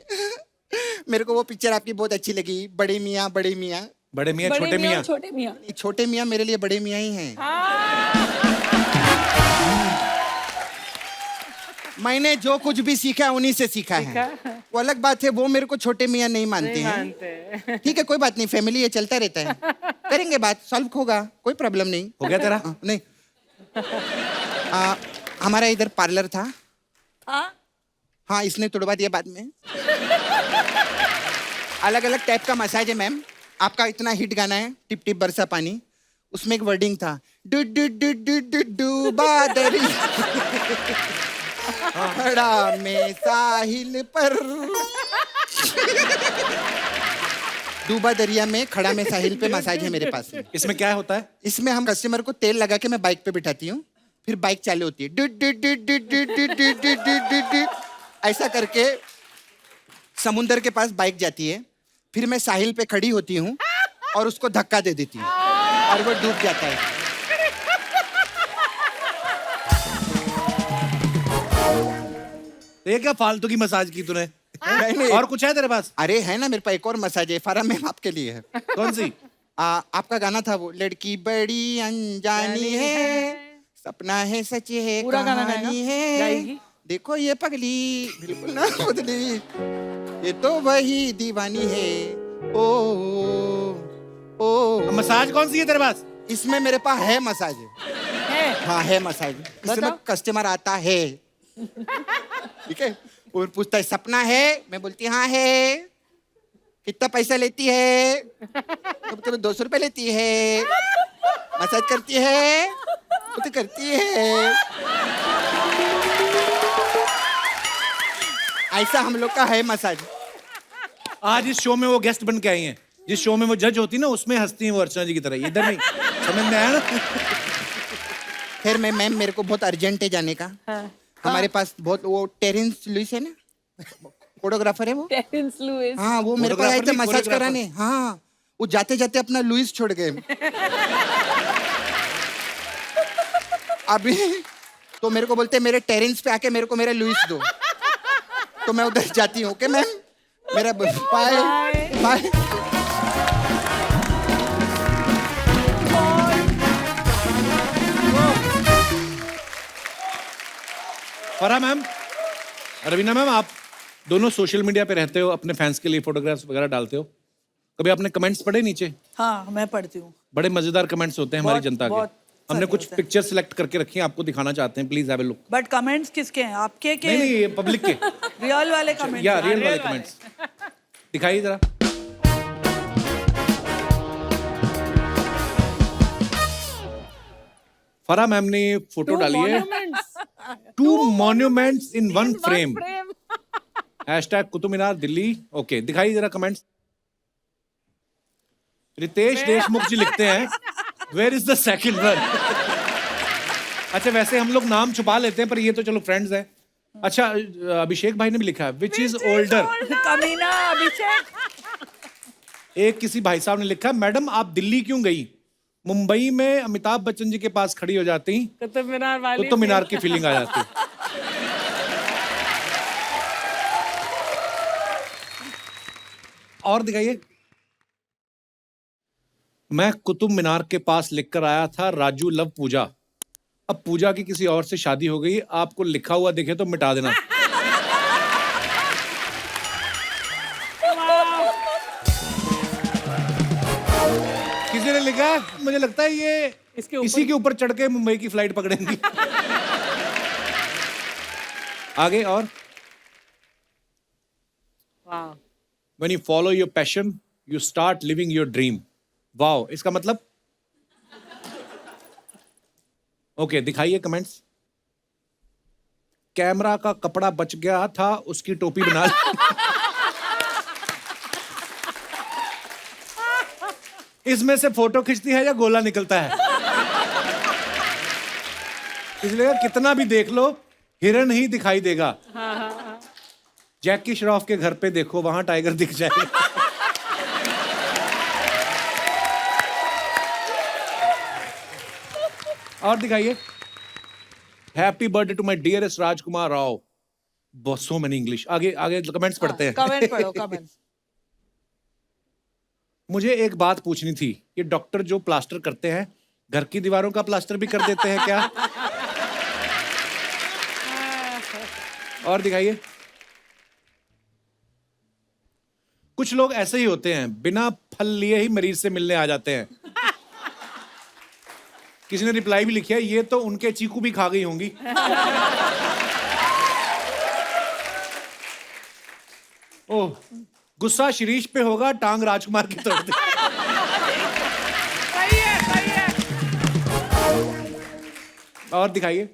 मेरे को वो पिक्चर आपकी बहुत अच्छी लगी, बड़े मियाँ बड़े मियाँ। बड़े मियाँ बड़े छोटे मियाँ, मियाँ? छोटे मियाँ। छोटे मियाँ मेरे लिए बड़े मियाँ ही हैं। मैंने जो कुछ भी सीखा है उन्हीं से सीखा है। वो अलग बात है, वो मेरे को छोटे मियाँ नहीं मानते हैं। ठीक है, कोई बात नहीं, फैमिली ये चलता रहता है। करेंगे बात, सॉल्व होगा, कोई प्रॉब्लम नहीं। हो गया तेरा? नहीं। हमारा इधर पार्लर था। हाँ, इसने तोड़वा दिया बाद में। अलग अलग टाइप का मसाज है मैम। आपका इतना हिट गाना है टिप टिप बरसा पानी, उसमें एक वर्डिंग था, डू डू डू डू डू डू बादरी खड़ा में साहिल पर। डूबा दरिया में, खड़ा में साहिल पे मसाज है मेरे पास में। इसमें क्या होता है? इसमें हम कस्टमर को तेल लगा के मैं बाइक पे बिठाती हूँ, फिर बाइक चालू होती है, डू डू डू डू डू डू डू डू डू डू डू। ऐसा करके समुंदर के पास बाइक जाती है, फिर मैं साहिल पे खड़ी होती हूँ और उसको धक्का दे देती हूँ और वो डूब जाता है। तो ये क्या फालतू की मसाज की तूने? नहीं। और कुछ है तेरे पास? अरे है ना, मेरे पास एक और मसाज है, फारा मैम आपके लिए है। कौन सी? आपका गाना था वो, लड़की बड़ी अनजानी है, सपना है सच है पूरा गाना कहानी गाएगा? है गाएगी? देखो ये पगली बिल्कुल ना बदली ये तो वही दीवानी है ओ ओ मसाज कौन सी है तेरे पास? इसमें मेरे पास है मसाज हाँ है मसाज इसमें बताओ। कस्टमर आता है ठीक है और पूछता है सपना है मैं बोलती हाँ है कितना पैसा लेती है तो 200 रुपए लेती है मसाज करती है तो करती है ऐसा हम लोग का है मसाज आज इस शो में वो गेस्ट बन के आई हैं, जिस शो में वो जज होती है ना उसमें हंसती हैं वो अर्चना जी की तरह, इधर नहीं। समझ में आया ना? फिर मैं मैम मेरे को बहुत अर्जेंट है जाने का हमारे पास बहुत वो टेरेंस लुइस है ना फोटोग्राफर है वो टेरेंस लुइस हाँ वो मेरे को आए फोटोग्राफर थे नहीं, मसाज कोरियोग्राफर। कराने हाँ वो जाते जाते अपना लुइस छोड़ गए अभी तो मेरे को बोलते मेरे टेरेंस पे आके मेरे को मेरा लुइस दो तो मैं उधर जाती हूँ ओके मैम मेरा बाय बाय फरा मैम, रवीना मैम, आप दोनों सोशल मीडिया पे रहते हो, अपने फैंस के लिए फोटोग्राफ्स वगैरह डालते हो, कभी आपने कमेंट्स पढ़े नीचे? हाँ मैं पढ़ती हूँ। बड़े मजेदार कमेंट्स होते हैं हमारी बहुत- जनता के। बहुत हमने सारे कुछ होते हैं। पिक्चर सिलेक्ट करके रखी हैं, आपको दिखाना चाहते हैं, please have a look. But comments किसके हैं, आपके के? नहीं नहीं, ये पब्लिक के रियल वाले कमेंट्स? या रियल वाले कमेंट्स दिखाइए जरा। फरा मैम ने फोटो डाली है, 2 monuments in one frame, hashtag Qutub Minar Delhi. Okay, दिखाइए जरा कमेंट्स। रितेश देशमुख जी लिखते हैं, where is the second one? अच्छा, वैसे हम लोग नाम छुपा लेते हैं, पर ये तो चलो फ्रेंड्स हैं। अच्छा, अभिषेक भाई ने भी लिखा है, विच इज ओल्डर। कमीना अभिषेक। एक किसी भाई साहब ने लिखा, मैडम आप दिल्ली क्यों गई? मुंबई में अमिताभ बच्चन जी के पास खड़ी हो जाती कुतुब मीनार वाली कुतुब मीनार की फीलिंग आ जाती। और दिखाइए। मैं कुतुब मीनार के पास लिखकर आया था, राजू लव पूजा। अब पूजा की किसी और से शादी हो गई, आपको लिखा हुआ दिखे तो मिटा देना। किसी ने लिखा है, मुझे लगता है ये इसी के ऊपर चढ़ के मुंबई की फ्लाइट पकड़ेंगी। आगे और वाह When you follow your passion, you start living your dream. Wow, इसका मतलब? ओके, दिखाइए कमेंट्स। कैमरा का कपड़ा बच गया था, उसकी टोपी बना ली। इसमें से फोटो खींचती है या गोला निकलता है? इसलिए कितना भी देख लो, हिरन ही दिखाई देगा। जैकी श्रॉफ के घर पे देखो, वहां टाइगर दिख जाएगा। और दिखाइए। Happy birthday to my dearest Rajkumar Rao. बहुत सो मेनी इंग्लिश। आगे आगे कमेंट्स पढ़ते हैं। कमेंट पढ़ो कमेंट। मुझे एक बात पूछनी थी, ये डॉक्टर जो प्लास्टर करते हैं, घर की दीवारों का प्लास्टर भी कर देते हैं क्या? और दिखाइए। कुछ लोग ऐसे ही होते हैं, बिना फल लिए ही मरीज से मिलने आ जाते हैं। किसी ने रिप्लाई भी लिखा है, ये तो उनके चीकू भी खा गई होंगी। ओह, गुस्सा शिरीष पे होगा, टांग राजकुमार की तोड़ दी। सही है सही है। और दिखाइए।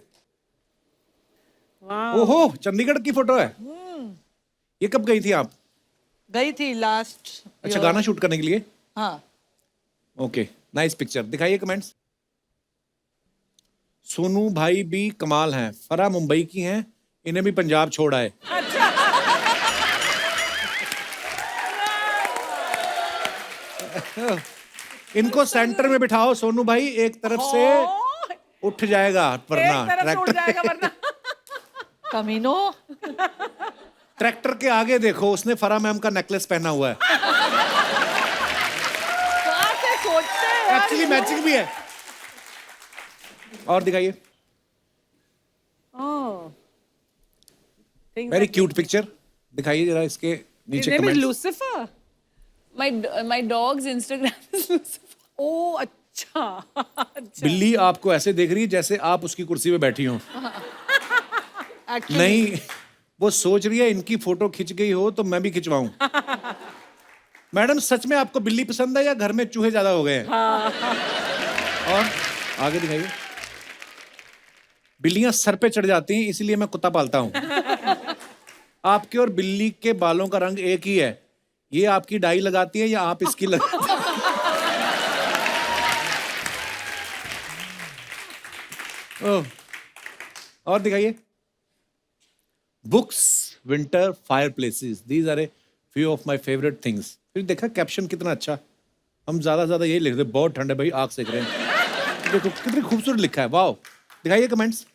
ओहो, चंडीगढ़ की फोटो है। ये कब गई थी आप? गई थी लास्ट। अच्छा, गाना शूट करने के लिए? हाँ। Okay, nice picture. दिखाइए कमेंट्स। सोनू भाई भी कमाल हैं, फरा मुंबई की हैं, इन्हें भी पंजाब छोड़ आए। इनको सेंटर में बिठाओ सोनू भाई, एक तरफ से उठ जाएगा वरना एक तरफ से उड़ जाएगा वरना। कमीनो। ट्रैक्टर के आगे देखो, उसने फरा मैम का नेकलेस पहना हुआ है। कहाँ से सोचते हैं यार? एक्चुअली मैचिंग भी है। और दिखाइए। वेरी क्यूट पिक्चर, दिखाइए जरा इसके नीचे His name is comment. Lucifer. My dog's Instagram is Lucifer. Oh, अच्छा. अच्छा. बिल्ली आपको ऐसे देख रही है जैसे आप उसकी कुर्सी पे बैठी हो। Actually, नहीं, वो सोच रही है इनकी फोटो खिंच गई हो तो मैं भी खिंचवाऊं। मैडम सच में आपको बिल्ली पसंद है या घर में चूहे ज्यादा हो गए हैं? और आगे दिखाइए। बिल्लियां सर पे चढ़ जाती हैं इसीलिए मैं कुत्ता पालता हूं। आपके और बिल्ली के बालों का रंग एक ही है। ये आपकी डाई लगाती है या आप इसकी लगाती हैं? ओह, और दिखाइए। Books, winter, fireplaces, these are a few of my favourite things. फिर देखा कैप्शन कितना अच्छा, हम ज्यादा यही लिख रहे, बहुत ठंड है भाई, आग सेक रहे हैं। देखो कितनी खूबसूरत लिखा है, वाओ। दिखाइए कमेंट्स।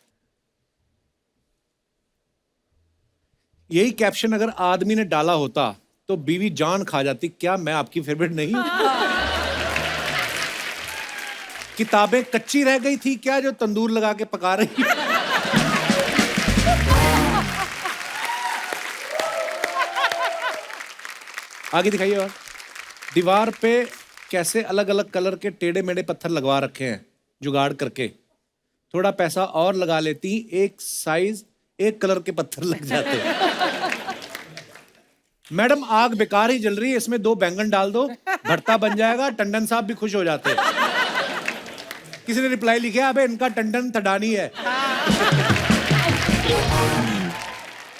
यही कैप्शन अगर आदमी ने डाला होता तो बीवी जान खा जाती। क्या मैं आपकी फेवरेट नहीं? किताबें कच्ची रह गई थी क्या जो तंदूर लगा के पका रही? आगे दिखाइए। और दीवार पे कैसे अलग अलग कलर के टेढ़े मेढ़े पत्थर लगवा रखे हैं जुगाड़ करके। थोड़ा पैसा और लगा लेती, एक साइज एक कलर के पत्थर लग जाते। मैडम आग बेकार ही जल रही है, इसमें 2 बैंगन डाल दो, भरता बन जाएगा, टंडन साहब भी खुश हो जाते। किसी ने रिप्लाई लिखा, अबे इनका टंडन थडानी है।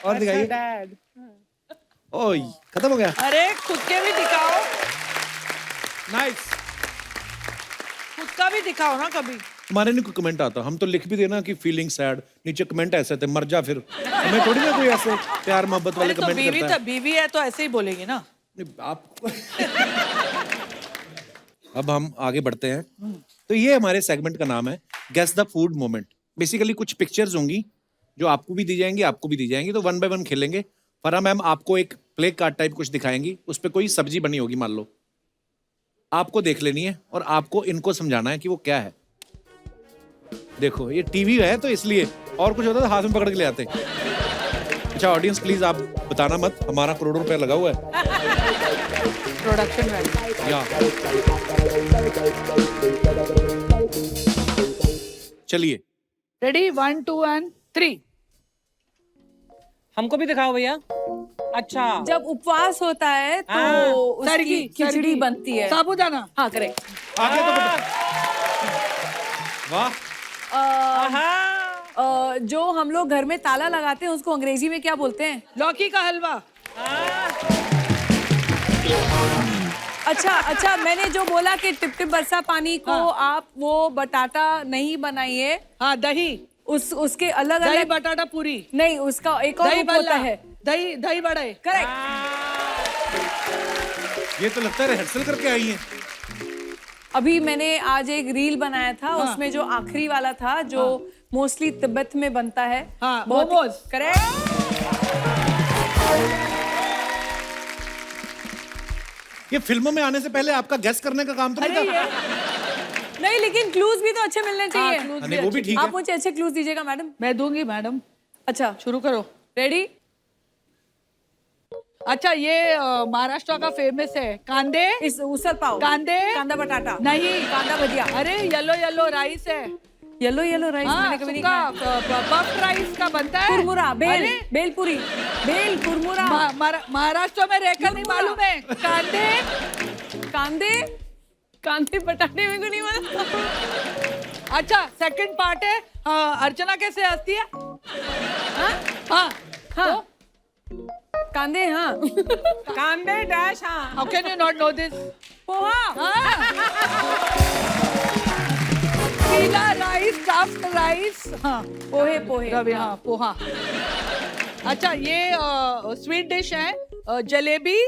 और दिखाइए। Dad. ओह, खत्म हो गया। अरे खुद के भी दिखाओ, नाइस। खुद का भी दिखाओ ना कभी। हमारे नहीं कोई कमेंट आता, हम तो लिख भी देना कि फीलिंग सैड, नीचे कमेंट ऐसे थे मर जा। फिर हमें थोड़ी ना कोई ऐसे प्यार मोहब्बत वाले अरे तो कमेंट बीवी करता है। बीवी है तो ऐसे ही बोलेगी ना। नहीं, आप अब हम आगे बढ़ते हैं। तो ये हमारे सेगमेंट का नाम है guess the food moment. Basically कुछ पिक्चर्स होंगी जो आपको भी दी जाएंगी, आपको भी दी जाएंगी, तो 1 बाय 1 खेलेंगे। फरा मैम आपको एक प्ले कार्ड टाइप कुछ दिखाएंगी, उस पर कोई सब्जी बनी होगी मान लो, आपको देख लेनी है और आपको इनको समझाना है कि वो क्या है। देखो ये टीवी है तो इसलिए, और कुछ होता तो हाथ में पकड़ के ले आते। अच्छा ऑडियंस प्लीज आप बताना मत, हमारा करोड़ों रुपया लगा हुआ है। Production value. या चलिए रेडी 1 2 एंड 3। हमको भी दिखाओ भैया। अच्छा. जब उपवास होता है तो हाँ, उसकी खिचड़ी बनती है। साबूदाना। हाँ करेक्ट। आगे तो वाह। जो हम लोग घर में ताला लगाते हैं उसको अंग्रेजी में क्या बोलते हैं? लौकी का हलवा। अच्छा मैंने जो बोला कि टिप टिप बरसा पानी को आप वो बटाटा नहीं बनाइए। हाँ दही। उसके अलग दही अलग बटाटा पूरी। नहीं, उसका एक और दही रूप होता है। दही बड़े। करेक्ट। ये तो लगता है रिहर्सल करके आई है। अभी मैंने आज एक रील बनाया था, उसमें जो आखिरी वाला था जो मोस्टली तिब्बत में बनता है। हाँ, मोमोज। करेक्ट। ये फिल्मों में आने से पहले आपका गेस करने का काम तो नहीं था? नहीं लेकिन क्लूज भी तो अच्छे मिलने चाहिए। नहीं, वो भी ठीक है। आप मुझे अच्छे क्लूज दीजिएगा मैडम। मैं दूंगी मैडम। अच्छा शुरू करो। रेडी। अच्छा ये महाराष्ट्र का फेमस है कांदे। इस उसल पाव। कांदे। कांदा बटाटा। नहीं कांदा भजिया। अरे येलो राइस है। येलो राइस मैंने कभी नहीं खाया। पफ राइस का बनता है। कुरमुरा, बेल, अरे, बेलपुरी, बेल कुरमुरा। महाराष्ट्र में रहकर नहीं मालूम है। कांदे बटाटे मेरे को नहीं मालूम। अच्छा सेकंड पार्ट है अर्चना कैसे हंसती है। हाँ हाँ कांदे। हाँ कांदे डैश. हाँ. How can you not know this. Poha. पीला राइस, स्टफ्ड राइस। हाँ पोहे। रवि। हाँ पोहा। अच्छा ये स्वीट डिश है जलेबी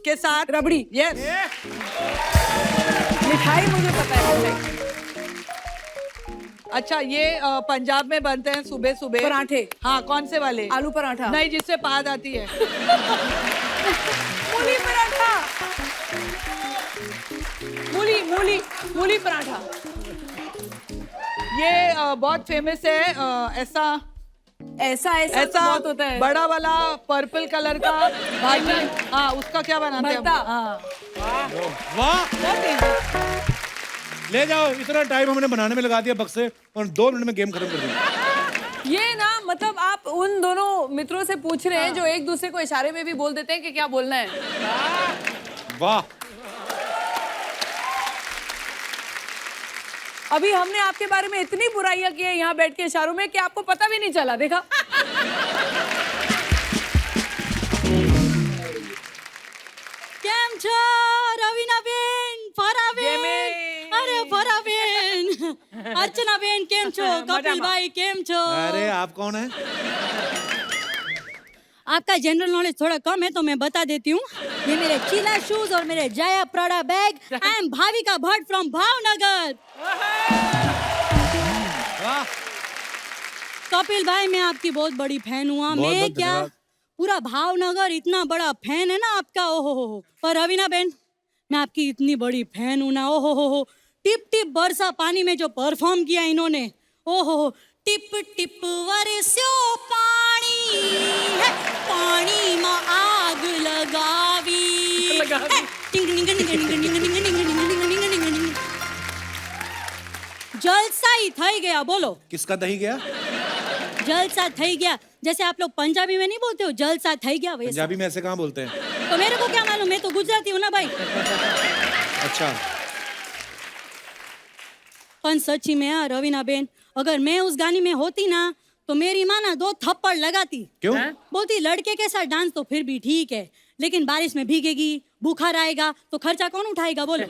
के साथ रबड़ी। यस। मिठाई मुझे पता है। मिठाई। अच्छा ये पंजाब में बनते हैं सुबह सुबह पराठे। हाँ कौन से वाले। आलू पराठा। नहीं जिससे पाद आती है। मूली पराठा। मूली पराठा। ये बहुत फेमस है ऐसा ऐसा ऐसा तो ऐसा बहुत होता है। बड़ा वाला पर्पल कलर का भाजी, हाँ उसका क्या बनाते हैं भरता। हाँ वाह, ले जाओ। इतना टाइम हमने बनाने में लगा दिया बक्से, और 2 मिनट में गेम खत्म कर दी। ये ना मतलब आप उन दोनों मित्रों से पूछ रहे हैं जो एक दूसरे को इशारे में भी बोल देते हैं कि क्या बोलना है। वाह, अभी हमने आपके बारे में इतनी बुराइयां की है यहाँ बैठ के इशारों में कि आपको पता भी नहीं चला। देखा? કેમ છો રવીનાબેન, ફરાબેન, અરે ફરાબેન, અર્ચનાબેન કેમ છો, કપિલભાઈ કેમ છો? अरे आप कौन है? आपका जनरल नॉलेज थोड़ा कम है तो मैं बता देती हूँ। ये मेरे चीला शूज और मेरे Jaya Prada bag. I am Bhavika Bhatt from Bhavnagar. वाह, कपिल भाई मैं आपकी बहुत बड़ी फैन हुआ। बहुत मैं बहुत क्या धन्यवाद। पूरा भावनगर इतना बड़ा फैन है ना आपका। ओहो हो। पर रवीना बेन मैं आपकी इतनी बड़ी फैन हूँ ना। ओहो हो, टिप टिप बरसा पानी में जो परफॉर्म किया इन्होंने। ओहो हो, टिप टिप वरस्यो पानी है, पानी में आग लगावी है। टिंग टिंग टिंग टिंग टिंग टिंग टिंग टिंग टिंग टिंग टिंग टिंग। जलसा ही થઈ गया। बोलो किसका दही गया? जलसा થઈ गया। जैसे आप लोग पंजाबी में नहीं बोलते हो जलसा થઈ गया वैसे। पंजाबी में ऐसे कहाँ बोलते हैं? तो मेरे को क्या मालूम, मैं तो गुजराती हूँ ना भाई। अच्छा, पर सच्ची में यार रवीना बेन, अगर मैं उस गाने में होती ना तो मेरी माँ ना 2 थप्पड़ लगाती। क्यों? बोलती लड़के के साथ डांस तो फिर भी ठीक है, लेकिन बारिश में भीगेगी, बुखार आएगा तो खर्चा कौन उठाएगा बोलो।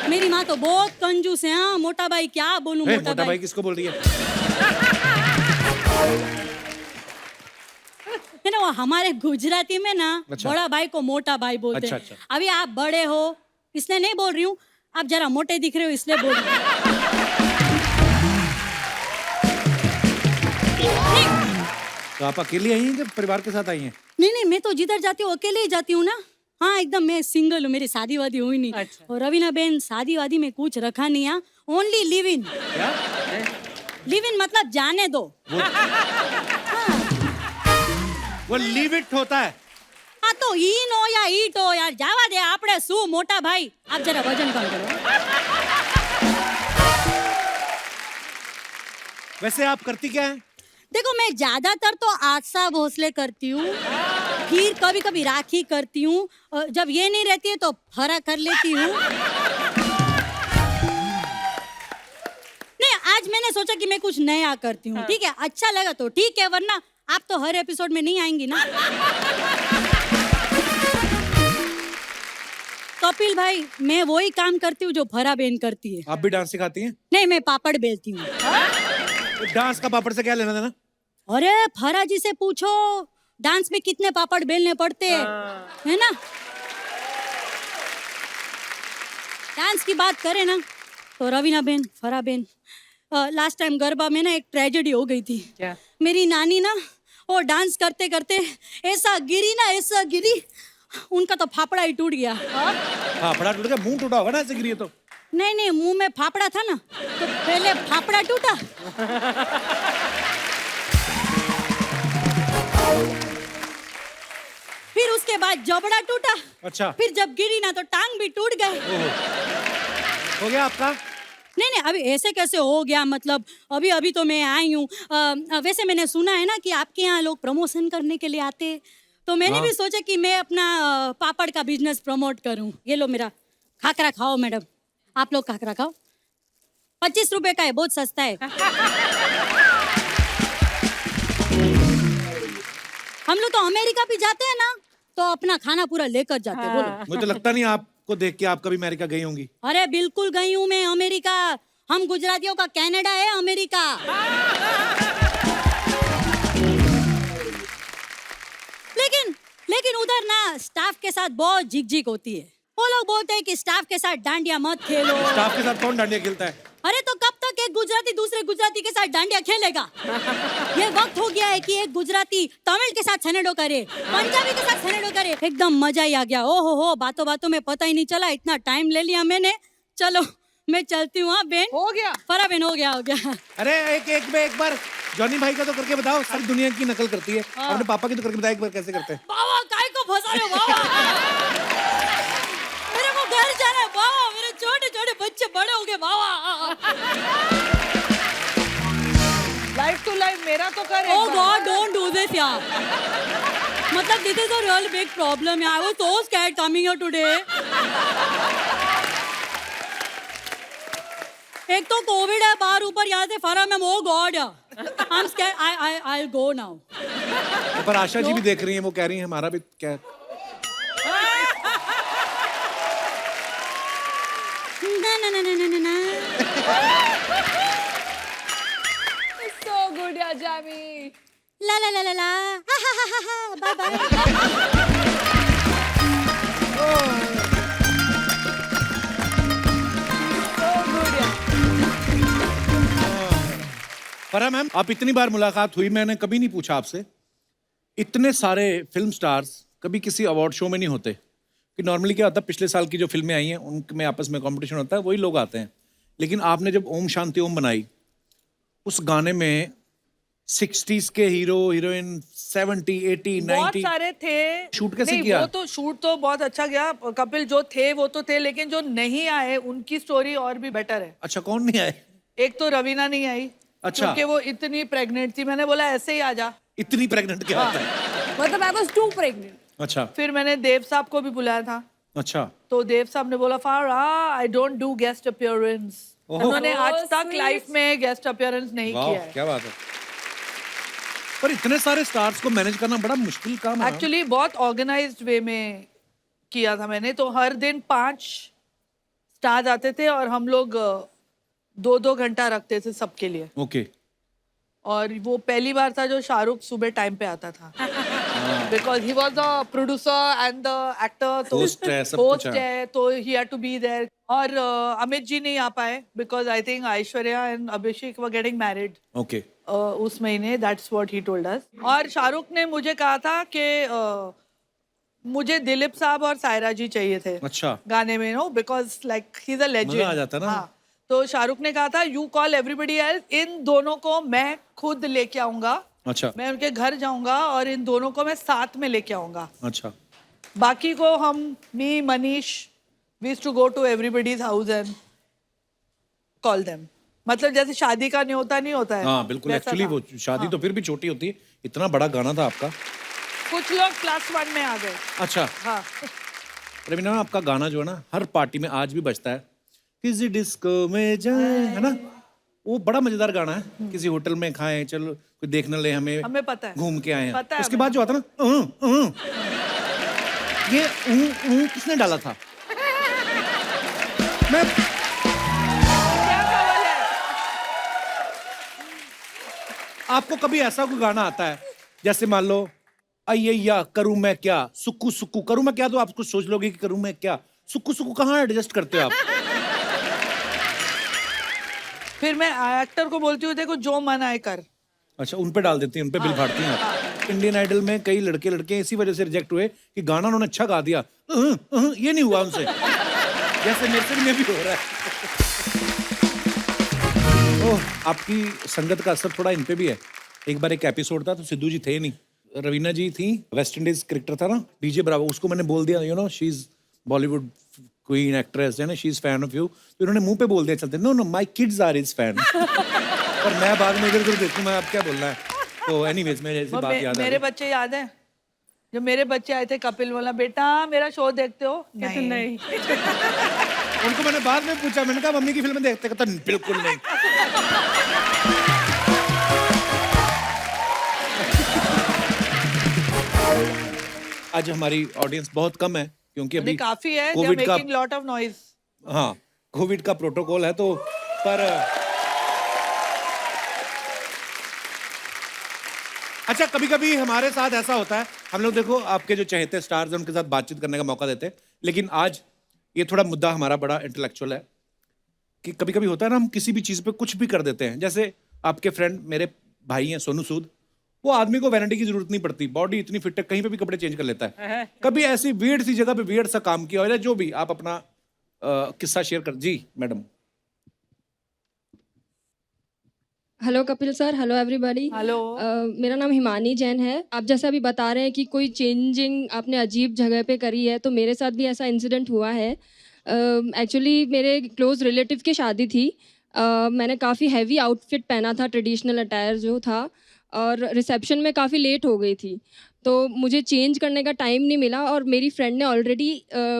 मेरी माँ तो बहुत कंजूस है। हाँ मोटा भाई क्या बोलूं। ए, मोटा भाई किसको बोल रही है? है ना, वो हमारे गुजराती में ना अच्छा। बड़ा भाई को मोटा भाई बोलते अच्छा, हैं। अच्छा। अभी आप बड़े हो इसलिए नहीं बोल रही हूँ, आप जरा मोटे दिख रहे हो इसलिए बोल रही हूँ। तो आप अकेली आई हैं कि परिवार के साथ आई हैं? नहीं नहीं, मैं तो जिधर जाती हूँ अकेले ही जाती हूँ ना। हाँ एकदम, मैं सिंगल हूँ, मेरी शादी वादी हुई नहीं। अच्छा। और रवीना बेन शादी वादी में कुछ रखा नहीं है, ओनली लिव इन। क्या? लिव इन मतलब जाने दो। वो लीव इट होता है। हाँ तो इन हो या ईट हो यार, जावा दे। आपने शू मोटा भाई, आप जरा वजन कम करो। वैसे आप करती क्या है? देखो मैं ज्यादातर तो आशा भोसले करती हूँ, फिर कभी कभी राखी करती हूँ, जब ये नहीं रहती है तो फरा कर लेती हूँ। नहीं आज मैंने सोचा कि मैं कुछ नया करती हूँ। ठीक है, अच्छा लगा तो ठीक है, वरना आप तो हर एपिसोड में नहीं आएंगी ना। कपिल भाई मैं वही काम करती हूँ जो फरा बेन करती है। आप भी डांस सिखाती हैं? नहीं मैं पापड़ बेलती हूँ। डांस का पापड़ से क्या लेना देना? अरे फरा जी से पूछो डांस में कितने पापड़ बेलने पड़ते हैं, है ना। डांस की बात करें ना तो रवीना बेन, फरा बेन, लास्ट टाइम गरबा में ना एक ट्रेजेडी हो गई थी। क्या? मेरी नानी ना वो डांस करते करते ऐसा गिरी ना, ऐसा गिरी, उनका तो फाफड़ा ही टूट गया। फाफड़ा टूट गया? मुंह टूटा होगा ना ऐसे गिरी है तो। नहीं नहीं, मुंह में फाफड़ा था ना तो पहले फाफड़ा टूटा, फिर उसके बाद जबड़ा टूटा, अच्छा, फिर जब गिरी ना तो टांग भी टूट गए। ओहो। हो गया आपका? नहीं नहीं, अभी ऐसे कैसे हो गया, मतलब अभी अभी तो मैं आई हूँ। वैसे मैंने सुना है ना कि आपके यहाँ लोग प्रमोशन करने के लिए आते हैं, तो मैंने भी सोचा कि मैं अपना पापड़ का बिजनेस प्रमोट करूँ। ये लो मेरा खाकरा खाओ मैडम, आप लोग खाकरा खाओ, 25 रुपए का है, बहुत सस्ता है। हम लोग तो अमेरिका भी जाते हैं ना तो अपना खाना पूरा लेकर जाते हैं। बोलो। मुझे तो लगता नहीं आपको देख के आप कभी अमेरिका गई होंगी। अरे बिल्कुल गई हूँ मैं अमेरिका। हम गुजरातियों का कनाडा है अमेरिका। लेकिन लेकिन उधर ना स्टाफ के साथ बहुत झिकझिक होती है। वो लोग बोलते हैं कि स्टाफ के साथ डांडिया मत खेलो। स्टाफ के साथ कौन डांडिया खेलता है? अरे तो कब तक एक गुजराती दूसरे गुजराती के साथ डांडिया खेलेगा? ये वक्त हो गया है कि एक गुजराती तमिल के साथ सनेडो करे, पंजाबी के साथ सनेडो करे। एकदम मजा ही आ गया। ओहो हो, बातों बातों में पता ही नहीं चला, इतना टाइम ले लिया मैंने। चलो मैं चलती हूँ हाँ बहन हो गया फरा बहन हो गया अरे एक बार जॉनी भाई का तो करके बताओ, सारी दुनिया की नकल करती है। अपने पापा की तो करके बताओ एक बार कैसे करते हैं। बाबा काय को फंसा रहे हो बाबा मेरे को घर जाना है बाबा, मेरे छोटे छोटे बच्चे बड़े हो गए बाबा। लाइफ टू लाइफ मेरा तो कर Oh God, don't do this, यार. मतलब this is a real big problem. I was so scared coming here today. एक तो कोविड है बाहर ऊपर यहाँ से फरा में oh God, I'm scared. I'll go now. पर आशा जी भी देख रही हैं, वो कह रही हैं हमारा भी क्या। ना So good, yeah, Jamie. ला ला ला ला ला बाय बाय। फरा मैम, आप इतनी बार मुलाकात हुई, मैंने कभी नहीं पूछा आपसे, इतने सारे फिल्म स्टार्स कभी किसी अवार्ड शो में नहीं होते कि नॉर्मली क्या होता है, पिछले साल की जो फिल्में आई हैं उनमें आपस में कंपटीशन होता है, वही लोग आते हैं। लेकिन आपने जब ओम शांति ओम बनाई, उस गाने में 60s के हीरो हीरोइन 70, 80, 90 बहुत सारे थे। शूट कैसे नहीं, किया? वो तो शूट तो बहुत अच्छा गया। कपिल जो थे वो तो थे, लेकिन जो नहीं आए उनकी स्टोरी और भी बेटर है। अच्छा, कौन नहीं आए? एक तो रवीना नहीं आई। अच्छा। क्योंकि वो इतनी प्रेग्नेंट थी, मैंने बोला ऐसे ही आ जा। इतनी प्रेग्नेंट क्या होता है? मतलब I was too pregnant. अच्छा फिर मैंने देव साहब को भी बुलाया था, अच्छा। तो देव साहब ने बोला फारा I don't do guest appearance. उन्होंने आज तक sweet. लाइफ में गेस्ट अपीयरेंस नहीं वाह, किया है। क्या बात है। पर इतने सारे स्टार्स को मैनेज करना बड़ा मुश्किल काम है। एक्चुअली बहुत ऑर्गेनाइज्ड वे में किया था मैंने। तो हर दिन 5 स्टार्स आते थे और हम लोग 2-2 घंटा रखते थे सबके लिए। ओके। और वो पहली बार था जो शाहरुख सुबह टाइम पे आता था, because he was the producer and the actor. तो Host है, सब कुछ होस्ट है। है, तो he had to be there. और अमित जी नहीं आ पाए because I think Aishwarya and Abhishek were getting married okay. उस महीने। That's what he told us. और शाहरुख ने मुझे कहा था कि मुझे दिलीप साहब और सायरा जी चाहिए थे अच्छा। गाने में, no because like he is a legend. मजा आ जाता ना। हाँ, तो शाहरुख ने कहा था यू कॉल एवरीबडी एल्स, इन दोनों को मैं खुद लेके आऊंगा। अच्छा मैं उनके घर जाऊंगा और इन दोनों को मैं साथ में लेके आऊंगा। अच्छा। बाकी को हम, me, Manish, we used to go to everybody's house and call them. मतलब जैसे शादी का न्योता नहीं होता है। हाँ बिल्कुल। वैसा एक्चुअली था। वो शादी तो फिर भी छोटी होती है, इतना बड़ा गाना था आपका। कुछ लोग +1 में आ गए। अच्छा हाँ। रवीना, आपका गाना जो है ना हर पार्टी में आज भी बजता है, किसी डिस्को में जाए, है ना? वो बड़ा मजेदार गाना है। किसी होटल में खाएं, चलो कोई देख न ले हमें पता है, घूम के आए हैं। पता है उसके हमें। बाद जो आता ना ये किसने डाला था? मैं क्या कवल है? आपको कभी ऐसा कोई गाना आता है जैसे मान लो अय्या करूं मैं क्या, सुक्कू सुक्कू करूं मैं क्या, तो आप कुछ सोच लोगे कि करूं मैं क्या, सुक्कू सुक्कू कहाँ एडजस्ट करते हो आप? फिर मैं एक्टर को बोलती हूँ देखो जो मन आए कर। अच्छा, उन पे डाल देती हैं, उन पे बिल फाड़ती हैं आप। इंडियन आइडल में कई लड़के इसी वजह से रिजेक्ट हुए कि गाना उन्होंने अच्छा गा दिया, ये नहीं हुआ उनसे, जैसे मेरे से भी हो रहा है। ओह, आपकी संगत का असर थोड़ा इन पे भी है। एक बार एक एपिसोड था तो सिद्धू जी थे नहीं, रवीना जी थी, वेस्ट इंडीज क्रिकेटर था ना डीजे ब्रावो, उसको मैंने बोल दिया, you know she is Bollywood queen actress है ना, she is fan of you. तो इन्होंने मुंह पे बोल दिया चलते, no no my kids are his fan. और मैं बाद में इधर उधर देखूं मैं अब क्या बोलना है। तो एनीवेज मेरे ऐसी बात याद आ मेरे गई। बच्चे याद है जब मेरे बच्चे आए थे, कपिल बोला बेटा मेरा शो देखते हो? नहीं। उनको मैंने बाद में पूछा, मैंने कहा मम्मी की फिल्म देखते? कहता बिल्कुल नहीं। आज हमारी ऑडियंस बहुत कम है क्योंकि अभी काफी है, कोविड का, मेकिंग लॉट ऑफ नॉइज। हाँ कोविड का प्रोटोकॉल है, तो पर अच्छा कभी कभी हमारे साथ ऐसा होता है, हम लोग देखो आपके जो चहेते स्टार्स हैं उनके साथ बातचीत करने का मौका देते हैं, लेकिन आज ये थोड़ा मुद्दा हमारा बड़ा इंटेलेक्चुअल है कि कभी कभी होता है ना, हम किसी भी चीज पे कुछ भी कर देते हैं। जैसे आपके फ्रेंड मेरे भाई हैं सोनू सूद, वो आदमी को वैनिटी की जरूरत नहीं पड़ती, बॉडी इतनी फिट है, कहीं पे भी कपड़े चेंज कर लेता है। कभी ऐसी वियर्ड सी जगह पे वियर्ड सा काम किया हो, जो भी आप अपना किस्सा शेयर कर। जी madam. Hello Kapil sir, hello everybody. Hello. मेरा नाम हिमानी जैन है। आप जैसा अभी बता रहे हैं कि कोई चेंजिंग आपने अजीब जगह पे करी है, तो मेरे साथ भी ऐसा इंसिडेंट हुआ है। एक्चुअली मेरे क्लोज रिलेटिव की शादी थी। मैंने काफ़ी हैवी आउटफिट पहना था, ट्रेडिशनल अटायर जो था, और रिसेप्शन में काफ़ी लेट हो गई थी, तो मुझे चेंज करने का टाइम नहीं मिला। और मेरी फ्रेंड ने ऑलरेडी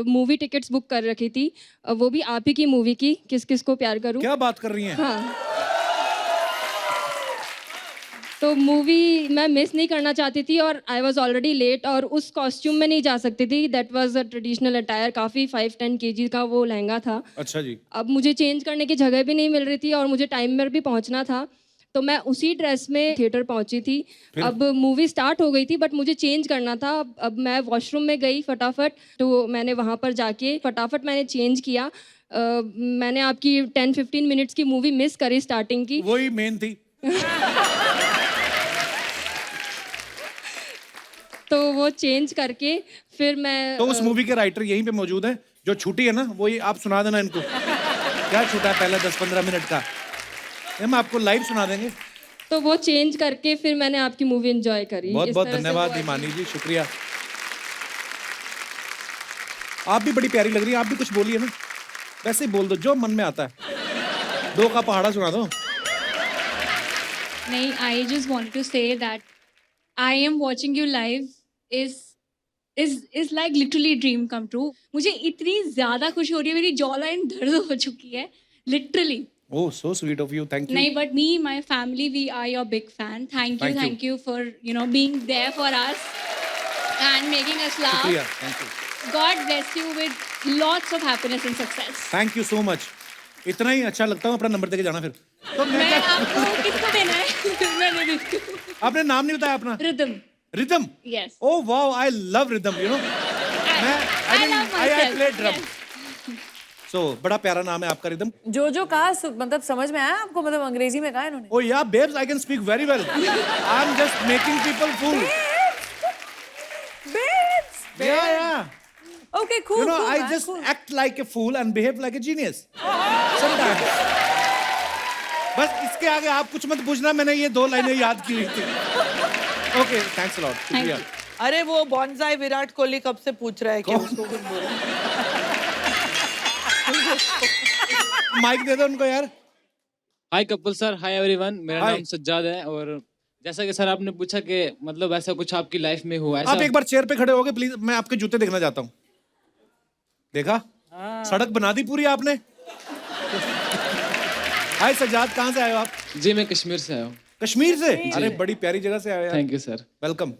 मूवी टिकट्स बुक कर रखी थी, वो भी आप ही की मूवी की, किस किस को प्यार करूं। क्या बात कर रही हैं? हाँ, तो मूवी मैं मिस नहीं करना चाहती थी, और आई वॉज ऑलरेडी लेट, और उस कॉस्ट्यूम में नहीं जा सकती थी। That was a traditional attire, काफ़ी 5-10 kg का वो लहंगा था। अच्छा जी। अब मुझे चेंज करने की जगह भी नहीं मिल रही थी, और मुझे टाइम पर भी पहुंचना था, तो मैं उसी ड्रेस में थिएटर पहुंची थी। अब मूवी स्टार्ट हो गई थी, बट मुझे चेंज करना था। अब मैं वॉशरूम में गई फटाफट, तो मैंने वहाँ पर जाके फटाफट मैंने चेंज किया। मैंने आपकी 10-15 मिनट्स की मूवी मिस करी, स्टार्टिंग की। वही मेन थी। तो वो चेंज करके फिर मैं तो उस मूवी के राइटर यहीं पे मौजूद है, जो छूटी है ना, वो ये आप सुना देना इनको। क्या छूटा है पहले 10-15 मिनट का, हम आपको लाइव सुना देंगे। तो वो चेंज करके फिर मैंने आपकी मूवी एंजॉय करी। बहुत इस बहुत तरह से धन्यवाद वो हिमानी जी, शुक्रिया। आप भी बड़ी प्यारी लग रही है, आप भी कुछ बोलिए ना, वैसे ही बोल दो जो मन में आता है। 2 का पहाड़ा सुना दो। नहीं, I just wanted to say that I am watching you live is like literally dream come true. मुझे इतनी ज़्यादा खुशी हो रही है, मेरी जॉ लाइन दर्द हो चुकी है, literally. Oh, so sweet of you. Thank you. नहीं, but me, my family, we are your big fan. Thank you for being there for us and making us laugh. शुक्रिया, thank you. God bless you with lots of happiness and success. Thank you so much. इतना ही अच्छा लगता हूँ, अपना number देके जाना फिर। तो मैं आपको किसको देना है? मैं दे देती हूँ। आपने नाम नहीं बताया अपना? Rhythm. Rhythm. Yes. Oh wow, I love rhythm. You know, I love I myself. play drum. Yes. So बड़ा प्यारा नाम है आपका रिदम। जो कहा मतलब समझ में आया आपको, मतलब अंग्रेजी में कहा इन्होंने? Oh yeah, babes, I can speak very well. I'm just making people fool. Babes! Yeah. Okay, cool. You know, cool, I man, just cool. act like a fool and behave like a genius. Sometimes. बस इसके आगे आप कुछ मत पूछना, मैंने ये 2 लाइनें याद की हुई थी। Okay, thanks a lot. शुक्रिया। अरे वो बॉन्साई विराट कोहली कब से पूछ रहा है कि उसको कुछ बोलो। माइक दे दो उनको यार। हाय कपिल सर, हाय एवरीवन, मेरा Hi. नाम सज्जाद है। और जैसा कि सर आपने पूछा कि मतलब ऐसा कुछ आपकी लाइफ में हुआ आप ऐसा? एक बार चेयर पे खड़े होगे प्लीज, मैं आपके जूते देखना चाहता हूँ। देखा? सड़क बना दी पूरी आपने। हाय सज्जाद, कहाँ से आए हो आप? जी मैं कश्मीर से आया हूँ। कश्मीर से? अरे बड़ी प्यारी जगह से आए हो यार। Thank you sir. वेलकम।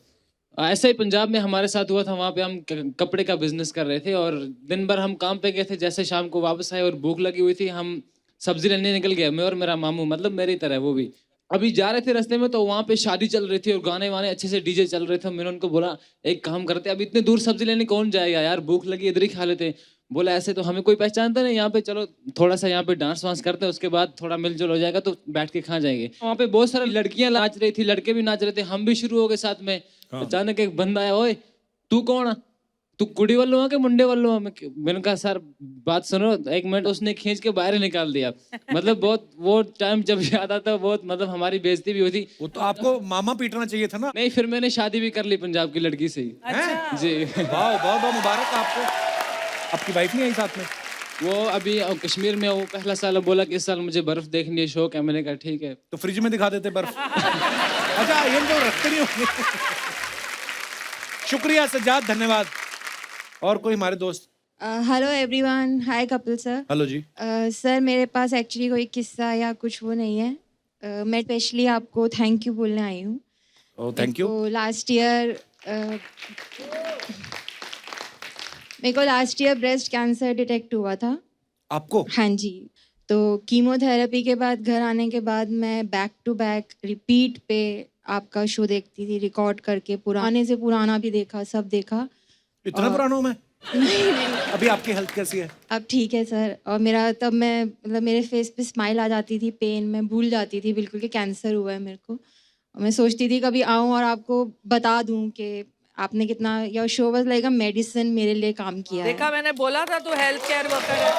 ऐसा ही पंजाब में हमारे साथ हुआ था। वहाँ पे हम कपड़े का बिजनेस कर रहे थे और दिन भर हम काम पे गए थे। जैसे शाम को वापस आए और भूख लगी हुई थी, हम सब्जी लेने निकल गए, मैं और मेरा मामू, मतलब मेरी तरह वो भी। अभी जा रहे थे रास्ते में तो वहाँ पे शादी चल रही थी और गाने वाने अच्छे से डीजे चल रहे थे। मैंने उनको बोला एक काम करते, अब इतने दूर सब्जी लेने कौन जाएगा यार, भूख लगी, इधर ही खा लेते। बोला ऐसे तो हमें कोई पहचानता नहीं यहाँ पे, चलो थोड़ा सा यहाँ पे डांस वांस करते हैं, उसके बाद थोड़ा मिलजुल हो जाएगा तो बैठ के खा जाएंगे। वहाँ पे बहुत सारी लड़कियां नाच रही थी, लड़के भी नाच रहे थे, हम भी शुरू हो गए साथ में। अचानक एक बंदा आया, ओए तू कौन है, तू कुड़ी वालों है कि मुंडे वालों है? मैंने कहा सर बात सुनो एक मिनट। उसने खींच के बाहर निकाल दिया। मतलब बहुत वो टाइम जब याद आता है, बहुत मतलब हमारी बेइज्जती भी हुई थी। वो तो आपको मामा पीटना चाहिए था ना। नहीं, फिर मैंने शादी भी कर ली पंजाब की लड़की से ही। जी वाह, बहुत बहुत मुबारक आपको। आपकी वाइफ नहीं आई साथ में? वो अभी कश्मीर में, वो पहला साल बोला कि इस साल मुझे बर्फ देखने का शौक है। मैंने कहा ठीक है। तो फ्रिज में दिखा देते बर्फ। अच्छा ये तो रखते नहीं होंगे। शुक्रिया सज्जाद, धन्यवाद। और कोई हमारे दोस्त? हेलो एवरीवन, हाय कपिल सर। हेलो जी। सर मेरे पास एक्चुअली कोई किस्सा या कुछ वो नहीं है। मैं स्पेशली आपको थैंक यू बोलने आई हूँ। Oh thank you. मेरे को last year breast cancer detect हुआ था। आपको? हाँ जी। तो कीमोथेरेपी के बाद घर आने के बाद मैं बैक टू बैक रिपीट पे आपका शो देखती थी, रिकॉर्ड करके पुराने से पुराना भी देखा, सब देखा। इतना पुराना हूँ मैं? नहीं। अभी आपकी हेल्थ कैसी है? अब ठीक है सर। और मेरा तब मैं मतलब मेरे फेस पे स्माइल आ जाती थी, पेन मैं भूल जाती थी बिल्कुल कि कैंसर हुआ है मेरे को। और मैं सोचती थी कभी आऊँ और आपको बता दूँ कि आपने कितना, your show was like a medicine मेरे लिए काम किया है। देखा, मैंने बोला था तो हेल्थ केयर वर्कर है।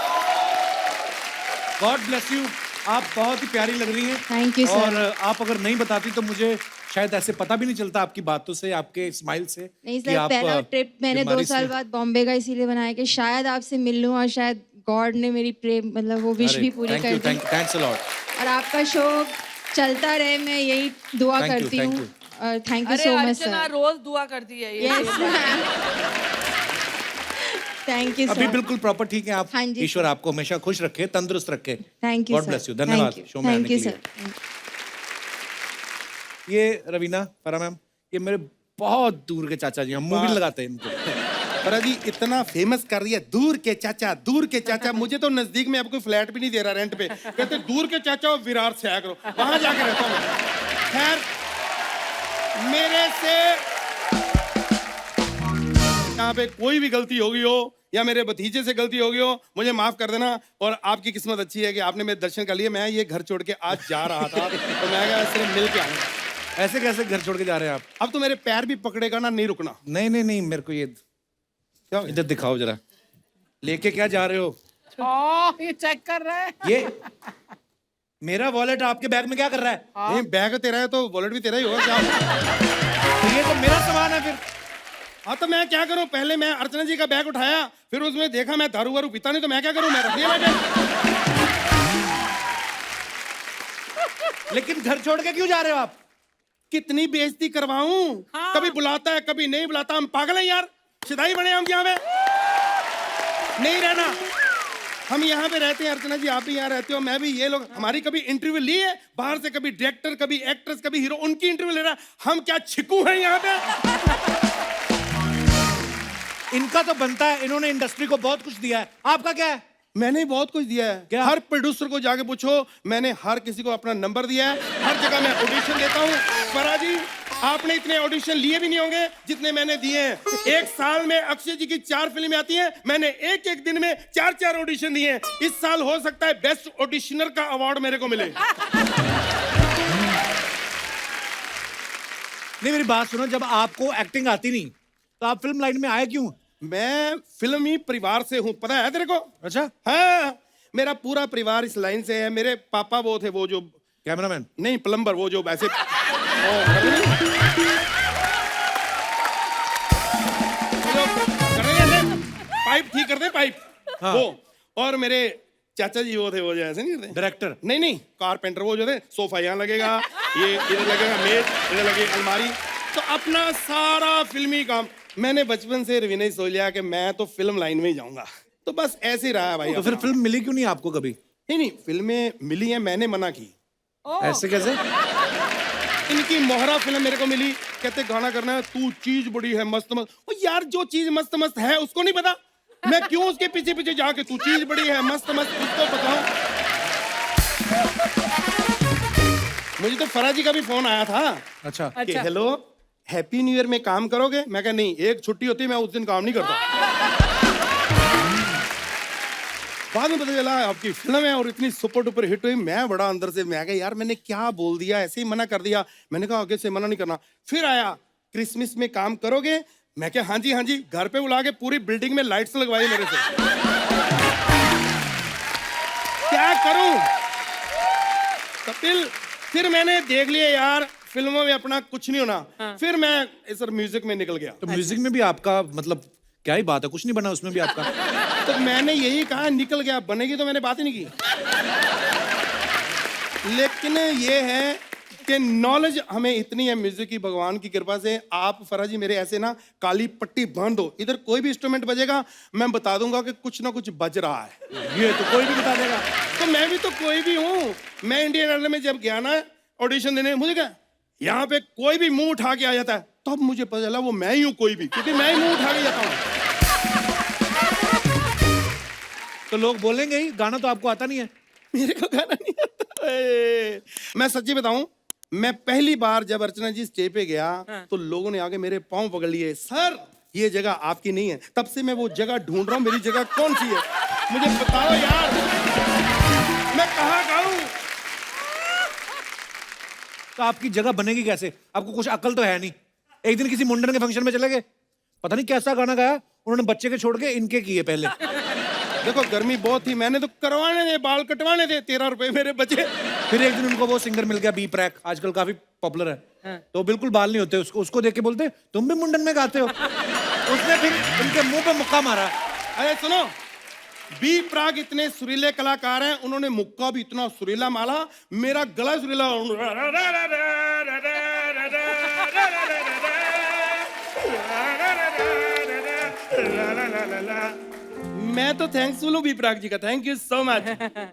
God bless you. आप बहुत ही प्यारी लग रही हैं। Thank you, sir. और आप अगर नहीं बताती तो मुझे शायद ऐसे पता भी नहीं चलता आपकी बातों से, आपके स्माइल से नहीं कि सर, आप पहला ट्रिप मैंने 2 बीमारी साल से- बाद बॉम्बे का इसीलिए बनाया कि शायद आपसे मिल लूं और शायद गॉड ने मेरी प्रेम मतलब वो विश अरे, भी पूरी thank कर you, the. thanks a lot. और आपका शो चलता रहे, मैं यही दुआ Thank you, करती thank हूँ। you. और थैंक यू अरे सो मच अर्चना सर। रोज दुआ करती है ये। यस थैंक यू अभी सर। बिल्कुल प्रॉपर ठीक है आप। हाँ जी, ईश्वर सर। आपको हमेशा खुश रखे, तंदुरुस्त रखे। Thank you God sir. Bless you. धन्यवाद शो में आने थैंक के यू लिए। सर। ये रवीना फरा मैम, ये मेरे बहुत दूर के चाचा जी हैं, मूवी लगाते हैं इनको। फरा जी इतना फेमस कर रही है, दूर के चाचा, दूर के चाचा। मुझे तो नजदीक में अब कोई फ्लैट भी नहीं दे रहा रेंट पे। कहते दूर के चाचा और विरार से आया करो, वहां जाके रहता हूँ। खैर मेरे से यहाँ पे कोई भी गलती हो गई हो या मेरे भतीजे से गलती हो गई हो, मुझे माफ कर देना। और आपकी किस्मत अच्छी है कि आपने मेरे दर्शन कर लिए। मैं ये घर छोड़ के आज जा रहा था, तो मैं क्या सिर्फ मिल के आऊंगा। ऐसे कैसे घर छोड़ के जा रहे हैं आप? अब तो मेरे पैर भी पकड़ेगा ना, नहीं रुकना। नहीं नहीं नहीं, मेरे को ये क्या इधर दिखाओ जरा, लेके क्या जा रहे हो? ये चेक कर रहा है। ये मेरा वॉलेट आपके बैग में क्या कर रहा है? नहीं बैग तेरा है तो वॉलेट भी तेरा ही होगा क्या? तो ये तो मेरा सामान है फिर। हाँ तो मैं क्या करूं? पहले मैं अर्चना जी का बैग उठाया, फिर उसमें देखा मैं दारू वारू पीता नहीं, तो मैं क्या करूं? मैं रख दिया बैग। लेकिन घर छोड़ के क्यों जा रहे हो आप? कितनी बेइज्जती करवाऊं? कभी बुलाता है कभी नहीं बुलाता। हम पागल हैं यार, शिदाई बने हम यहाँ पे। नहीं रहना, हम यहाँ पे रहते हैं। अर्चना जी आप भी यहाँ रहते हो, मैं भी। ये लोग हमारी कभी इंटरव्यू ली है बाहर से? कभी डायरेक्टर, कभी एक्ट्रेस, कभी हीरो, उनकी इंटरव्यू ले रहा है। हम क्या छिकू हैं यहाँ पे? इनका तो बनता है, इन्होंने इंडस्ट्री को बहुत कुछ दिया है। आपका क्या है? मैंने बहुत कुछ दिया है। क्या? हर प्रोड्यूसर को जाके पूछो, मैंने हर किसी को अपना नंबर दिया है। हर जगह मैं ऑडिशन देता हूँ। फरा जी आपने इतने ऑडिशन लिए भी नहीं होंगे जितने मैंने दिए हैं। एक साल में अक्षय जी की 4 फिल्में आती हैं, मैंने एक एक दिन में 4-4 ऑडिशन दिए हैं। इस साल हो सकता है बेस्ट ऑडिशनर का अवार्ड मेरे को मिले। नहीं मेरी बात सुनो, जब आपको एक्टिंग आती नहीं तो आप फिल्म लाइन में आए क्यों? मैं फिल्मी परिवार से हूँ, पता है तेरे को? अच्छा। हाँ मेरा पूरा परिवार इस लाइन से है। मेरे पापा वो थे, वो जो कैमरामैन नहीं प्लम्बर, वो जो ऐसे पाइप ठीक करते, पाइप। हाँ। वो और मेरे चाचा जी वो थे, वो जो ऐसे नहीं करते डायरेक्टर। नहीं नहीं कारपेंटर, वो जो थे। सोफा यहाँ लगेगा, ये इधर लगेगा मेज, इधर लगेगी अलमारी। तो अपना सारा फिल्मी काम मैंने बचपन से रवीना सोच लिया कि मैं तो फिल्म लाइन में ही जाऊंगा। तो बस ऐसे ही रहा है भाई। तो फिर फिल्म मिली क्यों नहीं आपको कभी? नहीं फिल्में मिली हैं, मैंने मना की। ऐसे कैसे? इनकी मोहरा फिल्म मेरे को मिली, कहते गाना करना है, तू चीज बड़ी है मस्त मस्त। ओ यार जो चीज मस्त मस्त है उसको नहीं पता, मैं क्यों उसके पीछे पीछे जाके तू चीज बड़ी है मस्त मस्त उसको बताऊं? मुझे तो फरा जी का भी फोन आया था। अच्छा। कि हेलो हैप्पी न्यू ईयर में काम करोगे? मैं कहा नहीं, एक छुट्टी होती है, मैं उस दिन काम नहीं करता। बाद में पता चला आपकी फिल्म है और इतनी सुपर डुपर हिट हुई। मैं बड़ा अंदर से, मैं कहा यार मैंने क्या बोल दिया, ऐसे ही मना कर दिया। मैंने कहा आगे से मना नहीं करना। फिर आया क्रिसमस में काम करोगे? मैं क्या हाँ जी, घर पे बुला के पूरी बिल्डिंग में लाइट्स लगवाई मेरे से। क्या करूं कपिल? फिर मैंने देख लिया यार फिल्मों में अपना कुछ नहीं होना। फिर मैं सर म्यूजिक में निकल गया। तो म्यूजिक में भी आपका मतलब क्या ही बात है, कुछ नहीं बना उसमें भी आपका? तो मैंने यही कहा निकल गया, बनेगी तो मैंने बात ही नहीं की। लेकिन ये है कि नॉलेज हमें इतनी है म्यूजिक की, भगवान की कृपा से। आप फरा जी मेरे ऐसे ना काली पट्टी बांध दो, इधर कोई भी इंस्ट्रूमेंट बजेगा मैं बता दूंगा कि कुछ ना कुछ बज रहा है। ये तो कोई भी बता देगा। तो मैं भी तो कोई भी हूँ। मैं इंडियन आइडल में जब गया ना ऑडिशन देने, मुझे क्या यहाँ पे कोई भी मुंह उठा के आ जाता है, तब तो मुझे पता चला वो मैं ही हूँ कोई भी, क्योंकि मैं ही मुंह उठा के जाता हूँ। तो लोग बोलेंगे ही गाना तो आपको आता नहीं है। मेरे को गाना नहीं आता। मैं सच्ची बताऊं, मैं पहली बार जब अर्चना जी स्टेज पे गया तो लोगों ने आके मेरे पांव पकड़ लिए, सर ये जगह आपकी नहीं है। तब से मैं वो जगह ढूंढ रहा हूं, मेरी जगह कौन सी है मुझे बताओ यार, मैं कहाँ गाऊं? तो आपकी जगह बनेगी कैसे? आपको कुछ अकल तो है नहीं। एक दिन किसी मुंडन के फंक्शन में चले गए, पता नहीं कैसा गाना गाया उन्होंने, बच्चे के छोड़ के इनके किए पहले। देखो गर्मी बहुत थी, मैंने तो करवाने थे, बाल कटवाने थे, 13 रुपए मेरे बचे। फिर एक दिन उनको वो सिंगर मिल गया बी प्रैक, आजकल काफी पॉपुलर है। तो बिल्कुल बाल नहीं होते, उसको देख के बोलते तुम भी मुंडन में गाते हो। उसने फिर उनके मुंह पे मुक्का मारा। अरे सुनो, बी प्राक इतने सुरीले कलाकार हैं, उन्होंने मुक्का भी इतना सुरीला मारा, मेरा गला सुरीला। मैं तो थैंक्सफुल हूँ बी प्राक जी का, थैंक यू सो मच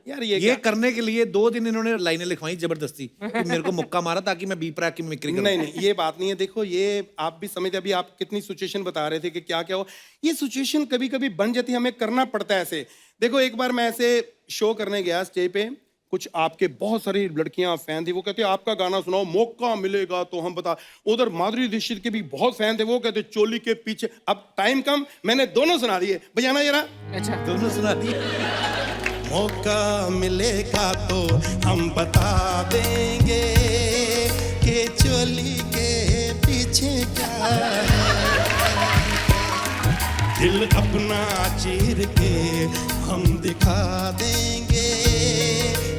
यार। ये करने के लिए 2 दिन इन्होंने लाइनें लिखवाई जबरदस्ती कि मेरे को मुक्का मारा ताकि मैं बी प्रैक की मिमिक्री करूं। नहीं ये बात नहीं है। देखो ये आप भी समझते, अभी आप कितनी सिचुएशन बता रहे थे कि क्या क्या हो, ये सिचुएशन कभी कभी बन जाती है, हमें करना पड़ता है ऐसे। देखो एक बार मैं ऐसे शो करने गया स्टेज पे, कुछ आपके बहुत सारी लड़कियां फैन थी, वो कहते आपका गाना सुनाओ, मौका मिलेगा तो हम बता। उधर माधुरी दीक्षित के भी बहुत फैन थे, वो कहते चोली के पीछे। अब टाइम कम, मैंने दोनों सुना दिए, बजाना जरा। अच्छा दोनों सुना दिए। मौका मिलेगा तो हम बता देंगे कि चोली के पीछे क्या है, दिल अपना चीर के हम दिखा देंगे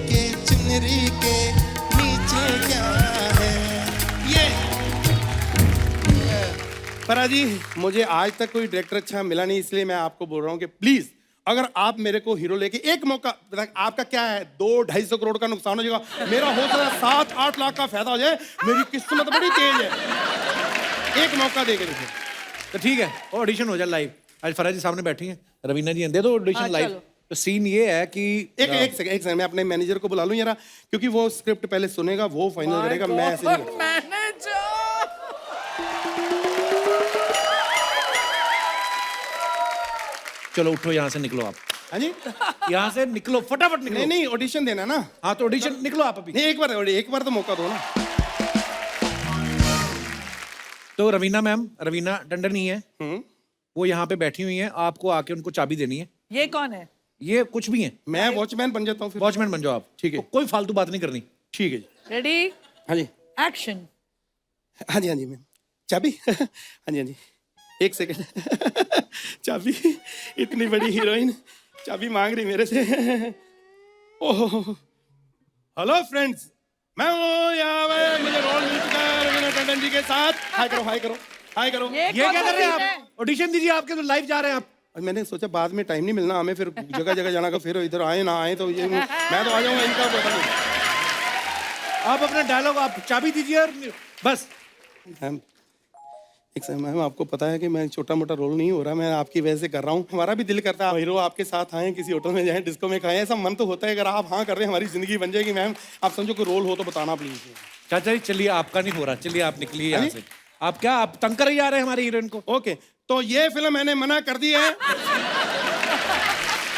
कि चुनरी के नीचे क्या है। ये परा जी, मुझे आज तक कोई डायरेक्टर अच्छा मिला नहीं, इसलिए मैं आपको बोल रहा हूँ कि प्लीज अगर आप मेरे को हीरो लेके एक मौका, आपका क्या है 200-250 करोड़ का नुकसान हो जाएगा, मेरा हो सकता है 7-8 लाख का फायदा हो जाए, मेरी किस्मत बड़ी तेज है। एक मौका दे के देखिए। तो ठीक है, ऑडिशन हो जाए लाइव। आज फराज जी सामने बैठी हैं, रवीना जी दे दो ऑडिशन लाइव। तो सीन ये है कि एक सेकंड मैं अपने मैनेजर को बुला लूं जरा, क्योंकि वो स्क्रिप्ट पहले सुनेगा, वो फाइनल करेगा, मैं ऐसे नहीं। चलो उठो, यहाँ से निकलो आप। हाँ जी, यहाँ से निकलो, फटाफट निकलो। नहीं ऑडिशन देना ना। हाँ तो ऑडिशन निकलो आप अभी। नहीं एक बार तो मौका दो ना। तो रवीना मैम, रवीना टंडन ही है, वो यहाँ पे बैठी हुई हैं, आपको आके उनको चाबी देनी है। ये कौन है? ये कुछ भी है। मैं वॉचमैन बन जाता हूँ फिर। वॉचमैन बन जाओ आप, ठीक है। कोई फालतू बात नहीं करनी। ठीक है जी। रेडी? हाँ जी। एक्शन। हाँ जी मैम। चाबी? हाँ जी एक सेकंड। चाबी? इतनी बड़ी हीरोइन चाबी मांग रही मेरे से। ओह हेलो फ्रेंड्स, मैं हूँ यहाँ पे, मुझे रोल मिल चुका है रवीना टंडन जी के साथ। हाय करो हाय करो हाय करो। ये क्या कर रहे हैं आप? ऑडिशन दीजिए, आपके तो लाइव जा रहे हैं आप। मैंने सोचा बाद में टाइम नहीं मिलना हमें, फिर जगह जगह जाना का, फिर इधर आए ना आए तो ये मैं तो आ जाऊंगा, इनका पता नहीं। आप अपना डायलॉग, आप चाबी दीजिए और बस। मैम एक सेकंड मैम, आपको पता है कि मैं छोटा मोटा रोल नहीं हो रहा, मैं आपकी वजह से कर रहा हूँ। हमारा भी दिल करता है हीरो आपके साथ आए, किसी होटल में जाएं, डिस्को में खाएं, ऐसा मन तो होता है। अगर आप हाँ कर रहे हैं, हमारी जिंदगी बन जाएगी। मैम आप समझो कोई रोल हो तो बताना प्लीज। चाचा जी चलिए, आपका नहीं हो रहा, चलिए आप निकलिए यहाँ से। आप क्या, आप तंग कर ही आ रहे हैं हमारी हीरोइन को। ओके, तो ये फिल्म मैंने मना कर दी है,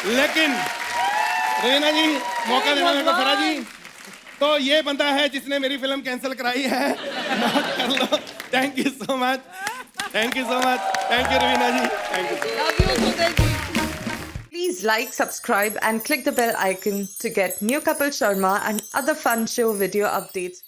लेकिन रवीना जी मौका देना मेरे को। फरा जी, तो ये बंदा है जिसने मेरी फिल्म कैंसिल कराई है, नोट कर लो। Thank you so much, thank you so much, thank you Raveena ji, thank you. Please like, subscribe and click the bell icon to get new Kapil Sharma and other fun show video updates.